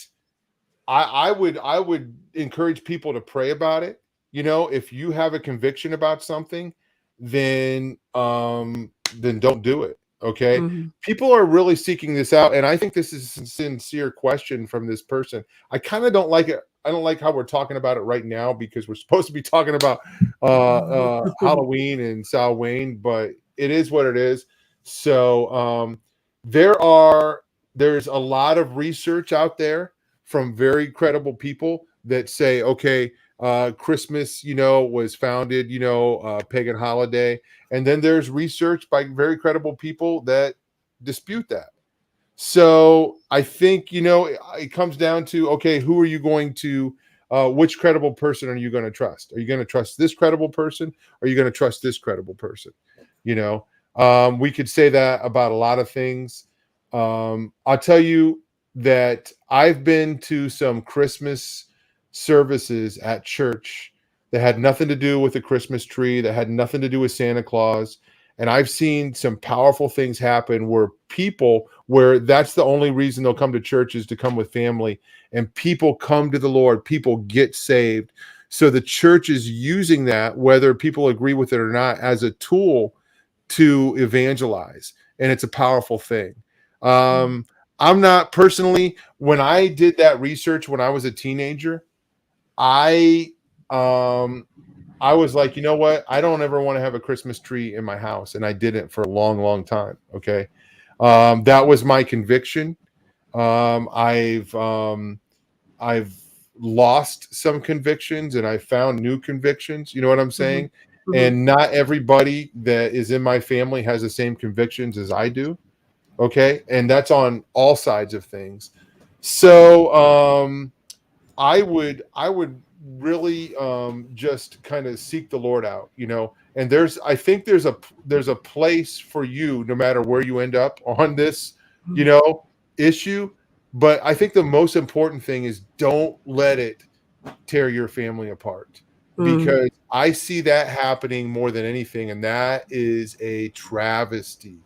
I would encourage people to pray about it. You know, if you have a conviction about something, then don't do it. Okay. People are really seeking this out, and I think this is a sincere question from this person. I kind of don't like it. I don't like how we're talking about it right now, because we're supposed to be talking about Halloween and Samhain, but it is what it is. So there's a lot of research out there from very credible people that say, okay, Christmas, you know, was founded, you know, pagan holiday. And then there's research by very credible people that dispute that. So I think, you know, it comes down to, okay, who are you going to, which credible person are you going to trust? Are you going to trust this credible person? Or are you going to trust this credible person? You know, we could say that about a lot of things. I'll tell you that I've been to some Christmas services at church that had nothing to do with the Christmas tree, that had nothing to do with Santa Claus. And I've seen some powerful things happen where that's the only reason they'll come to church is to come with family, and people come to the Lord, people get saved. So the church is using that, whether people agree with it or not, as a tool to evangelize. And it's a powerful thing. I'm not personally, when I did that research when I was a teenager, I was like, you know what? I don't ever want to have a Christmas tree in my house. And I didn't for a long, long time. Okay. That was my conviction. I've lost some convictions and I found new convictions. You know what I'm saying? Mm-hmm. And not everybody that is in my family has the same convictions as I do. Okay. And that's on all sides of things. So, I would really just kind of seek the Lord out, and I think there's a place for you no matter where you end up on this, issue. But I think the most important thing is don't let it tear your family apart, because I see that happening more than anything, and that is a travesty.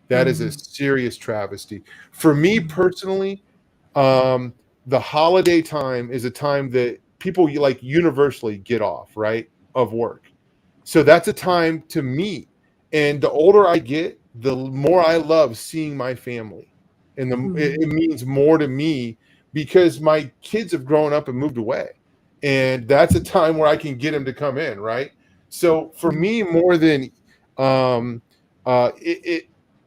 That is a serious travesty. For me personally, the holiday time is a time that people like universally get off, right, of work. So that's a time to meet. And the older I get, the more I love seeing my family. And it means more to me because my kids have grown up and moved away. And that's a time where I can get them to come in, right? So for me, more than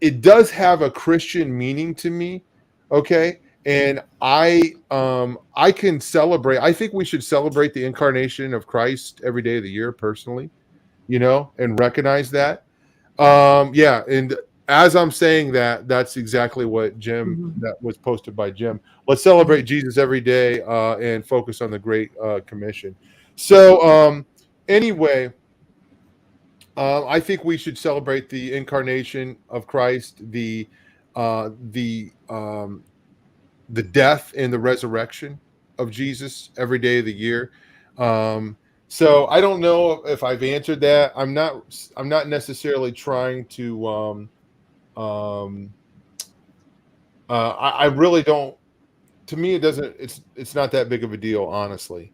it does have a Christian meaning to me, okay? And I can celebrate. I think we should celebrate the incarnation of Christ every day of the year, personally, and recognize that. Yeah, and as I'm saying that, that's exactly what that was posted by Jim. Let's celebrate Jesus every day and focus on the Great Commission. So anyway, I think we should celebrate the incarnation of Christ, the death and the resurrection of Jesus every day of the year. So I don't know if I've answered that. I'm not necessarily trying to. I really don't. To me, it doesn't. It's not that big of a deal, honestly.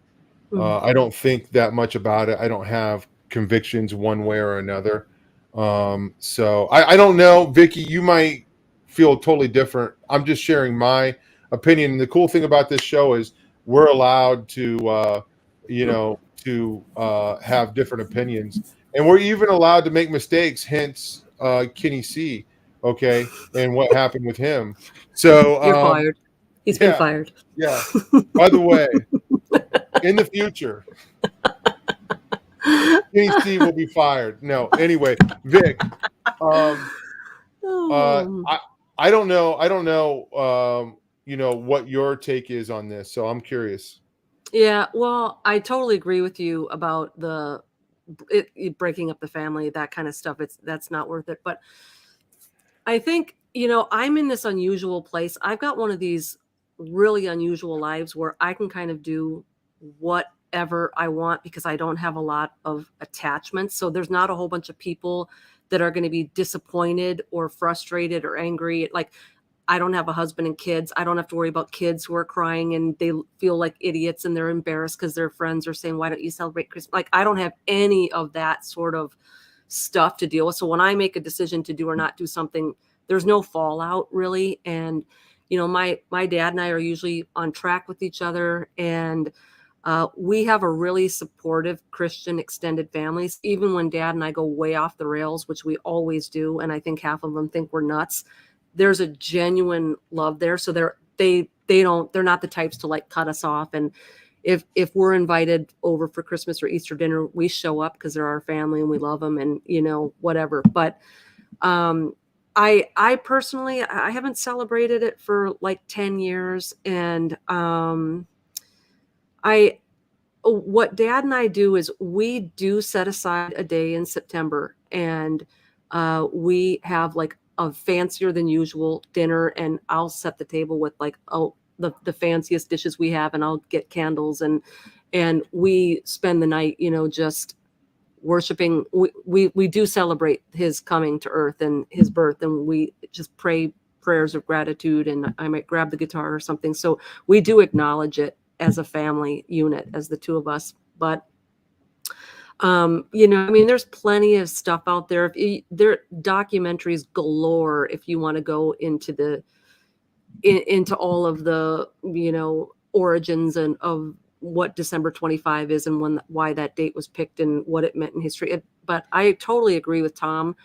I don't think that much about it. I don't have convictions one way or another. So I don't know, Vicky. You might feel totally different. I'm just sharing my opinion. And the cool thing about this show is we're allowed to, have different opinions, and we're even allowed to make mistakes. Hence, Kenny C. Okay, and what happened with him. So You're fired. He's been yeah, fired. yeah. By the way, in the future, Kenny C will be fired. No, anyway, Vic. I don't know. I don't know. What your take is on this. So I'm curious. Yeah, well, I totally agree with you about it breaking up the family, that kind of stuff. That's not worth it. But I think, I'm in this unusual place. I've got one of these really unusual lives where I can kind of do whatever I want because I don't have a lot of attachments. So there's not a whole bunch of people that are going to be disappointed or frustrated or angry. Like, I don't have a husband and kids. I don't have to worry about kids who are crying and they feel like idiots and they're embarrassed because their friends are saying, why don't you celebrate Christmas? Like, I don't have any of that sort of stuff to deal with. So when I make a decision to do or not do something, there's no fallout really. And, my dad and I are usually on track with each other. And we have a really supportive Christian extended families, even when dad and I go way off the rails, which we always do. And I think half of them think we're nuts. There's a genuine love there. So they're not the types to like cut us off. And if we're invited over for Christmas or Easter dinner, we show up because they're our family and we love them and, whatever. But I personally, I haven't celebrated it for like 10 years. And what dad and I do is we do set aside a day in September and we have like a fancier than usual dinner, and I'll set the table with like the fanciest dishes we have, and I'll get candles, and we spend the night, just worshiping. We do celebrate his coming to earth and his birth, and we just pray prayers of gratitude, and I might grab the guitar or something. So we do acknowledge it as a family unit, as the two of us. But there's plenty of stuff out there. There are documentaries galore if you want to go into into all of the origins and of what December 25 is and why that date was picked and what it meant in history. But I totally agree with Tom.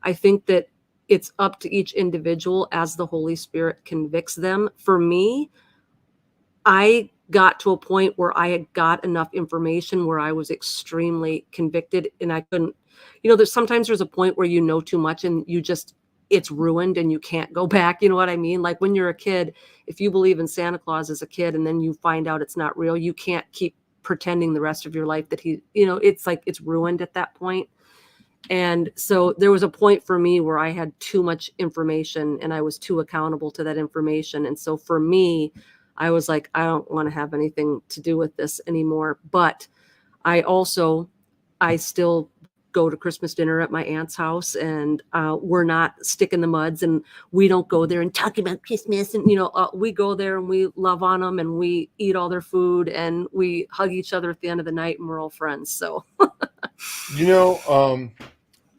I think that it's up to each individual as the Holy Spirit convicts them. For me, I got to a point where I had got enough information where I was extremely convicted, and I couldn't, sometimes there's a point where too much and it's ruined and you can't go back. You know what I mean? Like when you're a kid, if you believe in Santa Claus as a kid and then you find out it's not real, you can't keep pretending the rest of your life that it's like it's ruined at that point. And so there was a point for me where I had too much information and I was too accountable to that information. And so for me, I was like, I don't want to have anything to do with this anymore. But I still go to Christmas dinner at my aunt's house, and we're not sticking the muds, and we don't go there and talk about Christmas. And, we go there and we love on them and we eat all their food and we hug each other at the end of the night and we're all friends. So,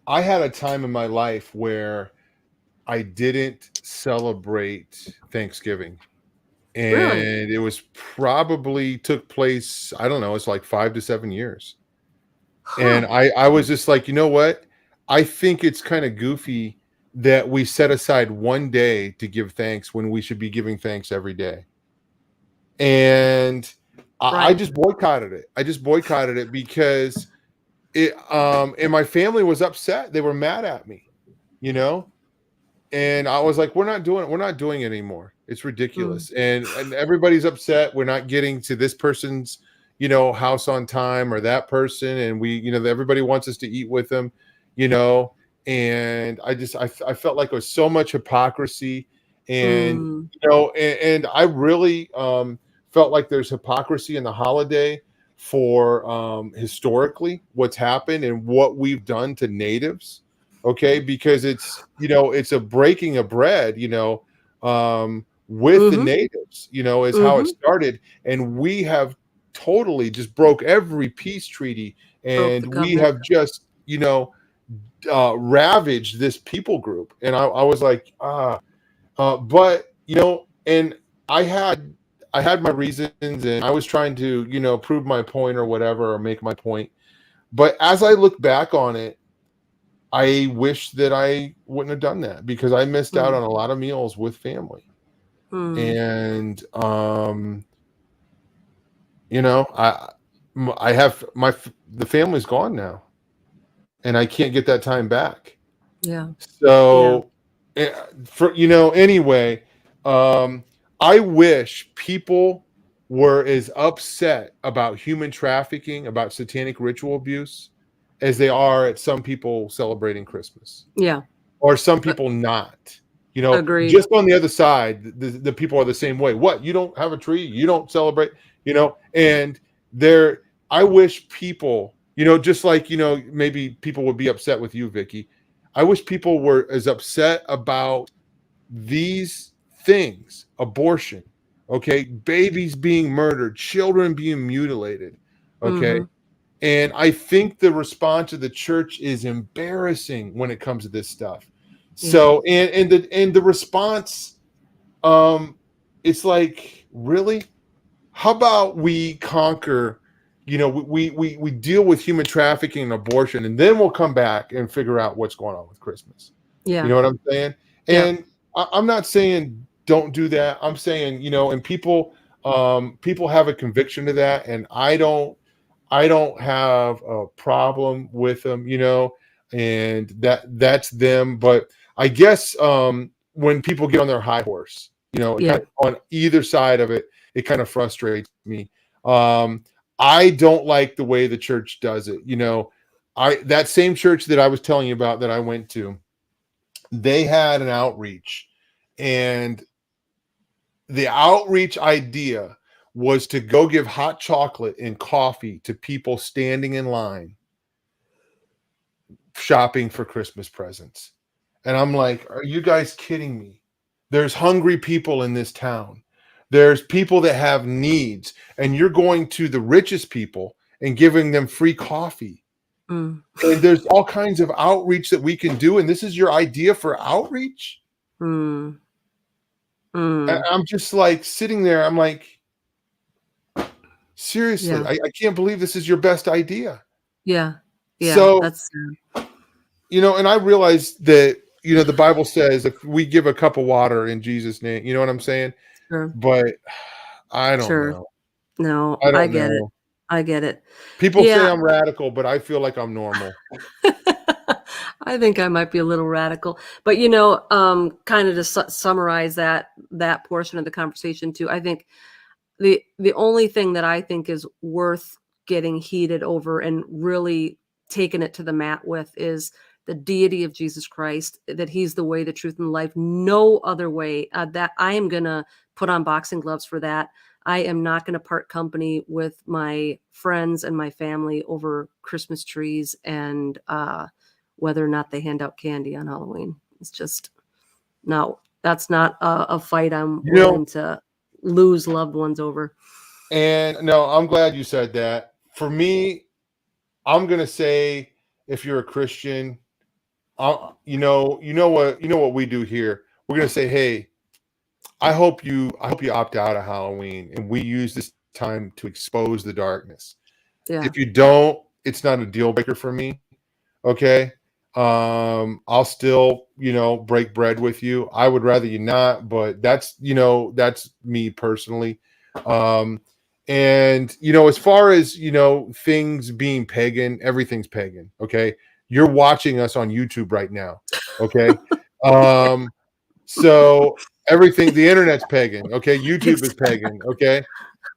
I had a time in my life where I didn't celebrate Thanksgiving. And Really? it was probably took place, I don't know, it's like 5 to 7 years. Huh. And I was just like, you know what? I think it's kind of goofy that we set aside one day to give thanks when we should be giving thanks every day. And I Right. just boycotted it. I just boycotted it because and my family was upset. They were mad at me, and I was like, we're not doing it anymore. It's ridiculous. And everybody's upset. We're not getting to this person's, house on time, or that person. And we, everybody wants us to eat with them, and I felt like it was so much hypocrisy, and, and I really felt like there's hypocrisy in the holiday for historically what's happened and what we've done to natives. Okay. Because it's a breaking of bread, with the natives, is how it started. And we have totally just broke every peace treaty, and we have just, ravaged this people group. And I was like, but, and I had my reasons, and I was trying to, prove my point or whatever, or make my point. But as I look back on it, I wish that I wouldn't have done that, because I missed out on a lot of meals with family. And, I have the family's gone now, and I can't get that time back. Yeah. So, anyway, I wish people were as upset about human trafficking, about satanic ritual abuse, as they are at some people celebrating Christmas. Yeah. Or some people not. Agreed. Just on the other side, the people are the same way. What? You don't have a tree? You don't celebrate? And I wish people, just like, maybe people would be upset with you, Vicky. I wish people were as upset about these things: abortion, okay, babies being murdered, children being mutilated, okay. And I think the response of the church is embarrassing when it comes to this stuff. So, and the response, it's like, really? How about we conquer, we deal with human trafficking and abortion, and then we'll come back and figure out what's going on with Christmas. Yeah. You know what I'm saying? And I'm not saying don't do that. I'm saying, and people have a conviction to that, and I don't have a problem with them, and that's them. But I guess when people get on their high horse, kind of on either side of it, it kind of frustrates me. I don't like the way the church does it. That same church that I was telling you about that I went to, they had an outreach, and the outreach idea was to go give hot chocolate and coffee to people standing in line shopping for Christmas presents. And I'm like, are you guys kidding me? There's hungry people in this town. There's people that have needs, and you're going to the richest people and giving them free coffee. Mm. And there's all kinds of outreach that we can do. And this is your idea for outreach? Mm. And Mm. I'm just like sitting there. I'm like, seriously, Yeah. I can't believe this is your best idea. Yeah. Yeah. So, That's and I realize that, the Bible says if we give a cup of water in Jesus' name, you know what I'm saying? sure. But I don't Sure. know. No, I don't I get it. know. I get it. People say Yeah. I'm radical, but I feel like I'm normal. I think I might be a little radical, but kind of to summarize that portion of the conversation too. I think the only thing that I think is worth getting heated over and really taking it to the mat with is the deity of Jesus Christ, that he's the way, the truth, and life. No other way. That I am gonna put on boxing gloves for that. I am not going to part company with my friends and my family over Christmas trees and whether or not they hand out candy on Halloween. It's just, no, that's not a fight I'm willing to lose loved ones over. And no, I'm glad you said that. For me, I'm going to say, if you're a Christian, you know what we do here. We're going to say, hey, I hope you opt out of Halloween, and we use this time to expose the darkness. Yeah. If you don't, it's not a deal breaker for me. Okay. I'll still, break bread with you. I would rather you not, but that's me personally. And as far as, things being pagan, everything's pagan. Okay. You're watching us on YouTube right now. Okay. So everything, the internet's pagan. Okay. YouTube is pagan. Okay.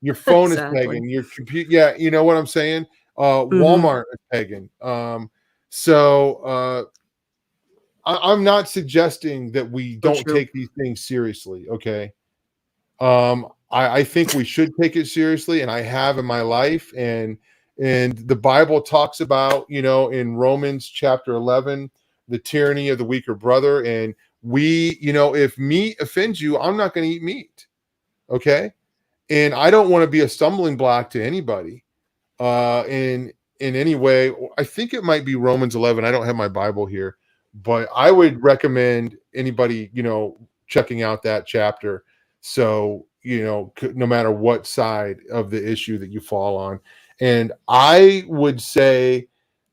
Your phone is pagan. Your computer. Yeah. You know what I'm saying? Walmart is pagan. So I'm not suggesting that we don't take these things seriously. Okay. I think we should take it seriously, and I have in my life, and the Bible talks about, in Romans chapter 11, the tyranny of the weaker brother. And we, if meat offends you, I'm not going to eat meat. Okay. And I don't want to be a stumbling block to anybody in any way. I think it might be Romans 11. I don't have my Bible here, but I would recommend anybody, checking out that chapter. So, no matter what side of the issue that you fall on. And I would say,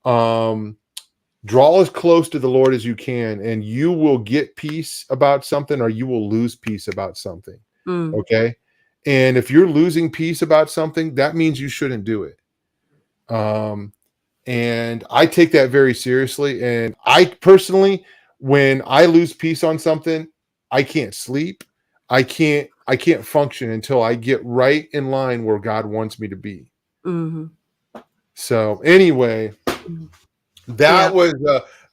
draw as close to the Lord as you can, and you will get peace about something, or you will lose peace about something. Okay. And if you're losing peace about something, that means you shouldn't do it. And I take that very seriously. And I personally, when I lose peace on something, I can't sleep. I can't function until I get right in line where God wants me to be. So anyway, that was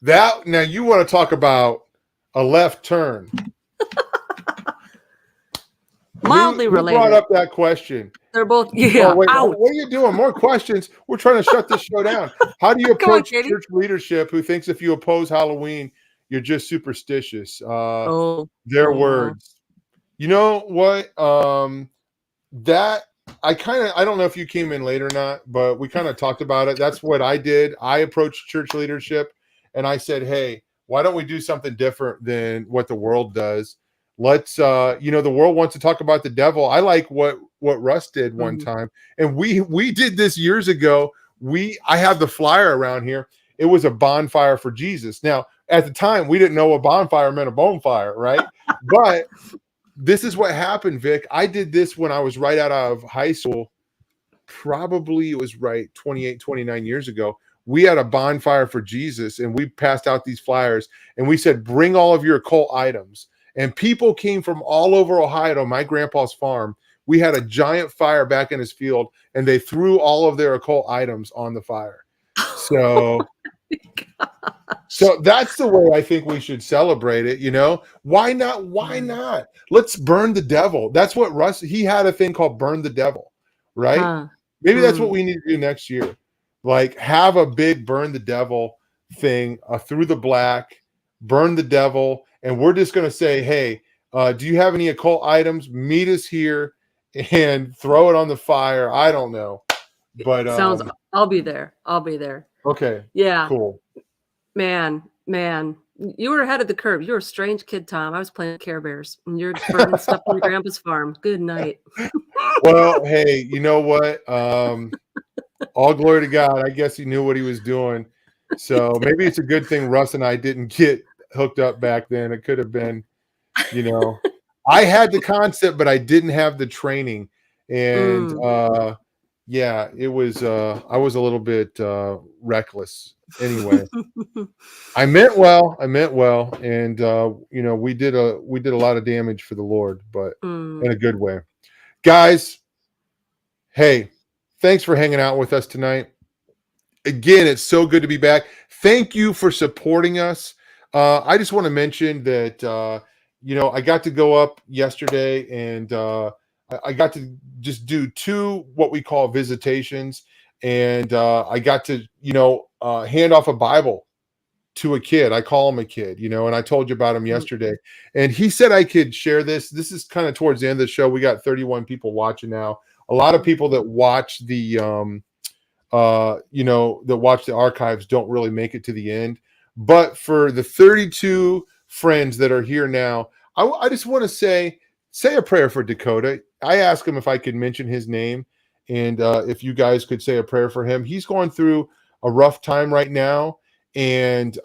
that. Now you want to talk about a left turn. Mildly related. Who brought up that question? They're both, wait, what are you doing? More questions. We're trying to shut this show down. How do you approach church leadership who thinks if you oppose Halloween, you're just superstitious? Their words. You know what? That I don't know if you came in late or not, but we kind of talked about it. That's what I did. I approached church leadership and I said, hey, why don't we do something different than what the world does? Let's, the world wants to talk about the devil. I like what Russ did one time. And we did this years ago. I have the flyer around here. It was a bonfire for Jesus. Now, at the time, we didn't know a bonfire meant a bonfire, right? But this is what happened, Vic. I did this when I was right out of high school. Probably it was 28, 29 years ago. We had a bonfire for Jesus, and we passed out these flyers, and we said, bring all of your occult items. And people came from all over Ohio to my grandpa's farm. We had a giant fire back in his field, and they threw all of their occult items on the fire. So So that's the way I think we should celebrate it. Why not? Why not? Let's burn the devil. That's what Russ, he had a thing called burn the devil, right? Huh. Maybe that's what we need to do next year. Like have a big burn the devil thing through the black, burn the devil. And we're just going to say, hey, do you have any occult items? Meet us here and throw it on the fire. I don't know. But Sounds, I'll be there. I'll be there. Okay. Yeah. Cool. Man, you were ahead of the curve. You're a strange kid, Tom. I was playing Care Bears, and you're burning stuff on your grandpa's farm. Good night. Well, hey, you know what? All glory to God. I guess he knew what he was doing. So maybe it's a good thing Russ and I didn't get hooked up back then. It could have been, I had the concept, but I didn't have the training. And yeah, it was, I was a little bit reckless. Anyway, I meant well, and we did a lot of damage for the Lord, but in a good way. Guys, hey, thanks for hanging out with us tonight. Again, it's so good to be back. Thank you for supporting us. I just want to mention that I got to go up yesterday, and I got to just do 2 what we call visitations, and I got to hand off a Bible to a kid. I call him a kid, and I told you about him yesterday. And he said I could share this. This is kind of towards the end of the show. We got 31 people watching now. A lot of people that watch the that watch the archives don't really make it to the end. But for the 32 friends that are here now, I just want to say a prayer for Dakota. I asked him if I could mention his name, and if you guys could say a prayer for him. He's going through a rough time right now, and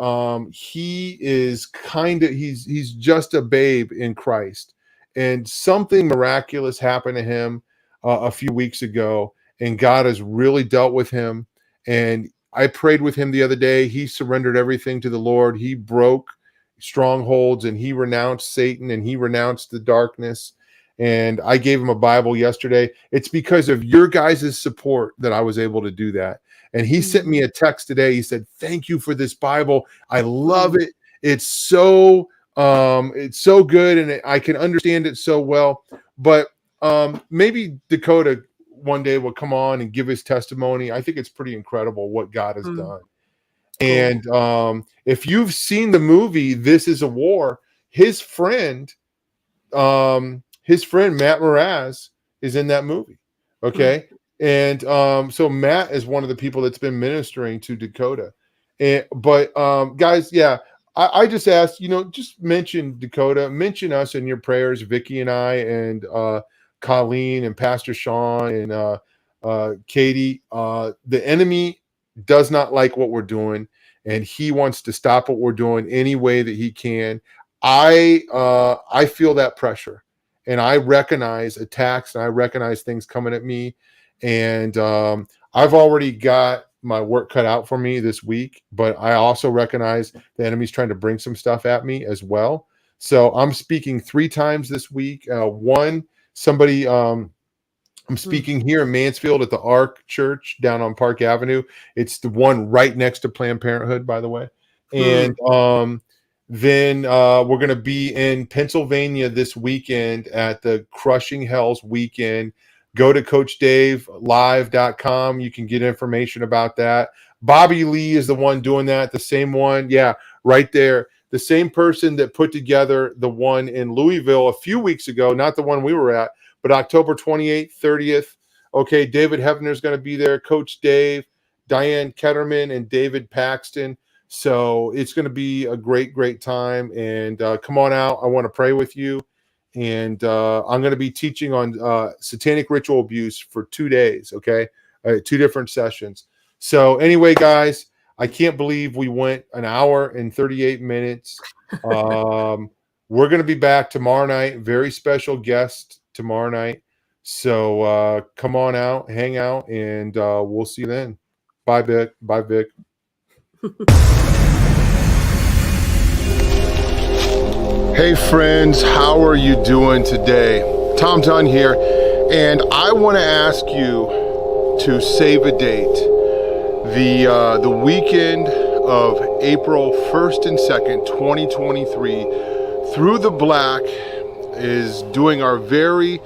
he is he's just a babe in Christ, and something miraculous happened to him a few weeks ago, and God has really dealt with him. And I prayed with him the other day. He surrendered everything to the Lord. He broke strongholds, and he renounced Satan, and he renounced the darkness. And I gave him a Bible yesterday. It's because of your guys' support that I was able to do that. And he sent me a text today. He said, "Thank you for this Bible. I love it. It's so good, and I can understand it so well." But maybe Dakota one day will come on and give his testimony. I think it's pretty incredible what God has done. And if you've seen the movie This Is a War, his friend Matt Mraz is in that movie. Okay. And so Matt is one of the people that's been ministering to Dakota. But guys, yeah, I just asked, just mention Dakota, mention us in your prayers, Vicky and I, and Colleen and Pastor Sean and Katie. The enemy does not like what we're doing, and he wants to stop what we're doing any way that he can. I feel that pressure, and I recognize attacks, and I recognize things coming at me, and I've already got my work cut out for me this week, but I also recognize the enemy's trying to bring some stuff at me as well. So I'm speaking 3 times this week. I'm speaking here in Mansfield at the Ark Church down on Park Avenue. It's the one right next to Planned Parenthood, by the way. And then we're going to be in Pennsylvania this weekend at the Crushing Hells weekend. Go to CoachDaveLive.com. You can get information about that. Bobby Lee is the one doing that, the same one. Yeah, right there. The same person that put together the one in Louisville a few weeks ago, not the one we were at, but October 28th, 30th. Okay, David Hefner's going to be there, Coach Dave, Diane Ketterman, and David Paxton. So it's going to be a great, great time. And come on out. I want to pray with you. And I'm going to be teaching on satanic ritual abuse for 2 days, okay? 2 different sessions. So anyway, guys, I can't believe we went an hour and 38 minutes. We're going to be back tomorrow night. Very special guest tomorrow night. So come on out, hang out, and we'll see you then. Bye, Vic. Bye, Vic. Hey, friends. How are you doing today? Tom Dunn here, and I want to ask you to save a date. The weekend of April 1st and 2nd, 2023, Through the Black is doing our very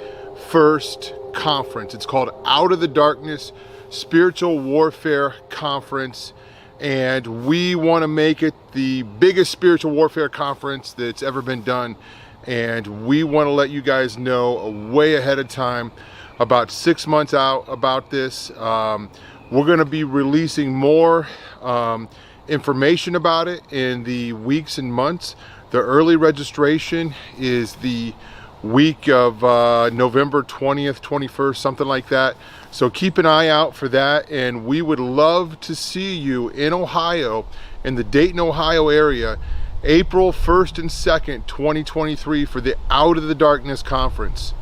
first conference. It's called Out of the Darkness Spiritual Warfare Conference, and we want to make it the biggest spiritual warfare conference that's ever been done, and we want to let you guys know way ahead of time, about 6 months out, about this. We're going to be releasing more information about it in the weeks and months. The early registration is the week of November 20th, 21st, something like that. So keep an eye out for that, and we would love to see you in Ohio, in the Dayton, Ohio area, April 1st and 2nd, 2023 for the Out of the Darkness Conference.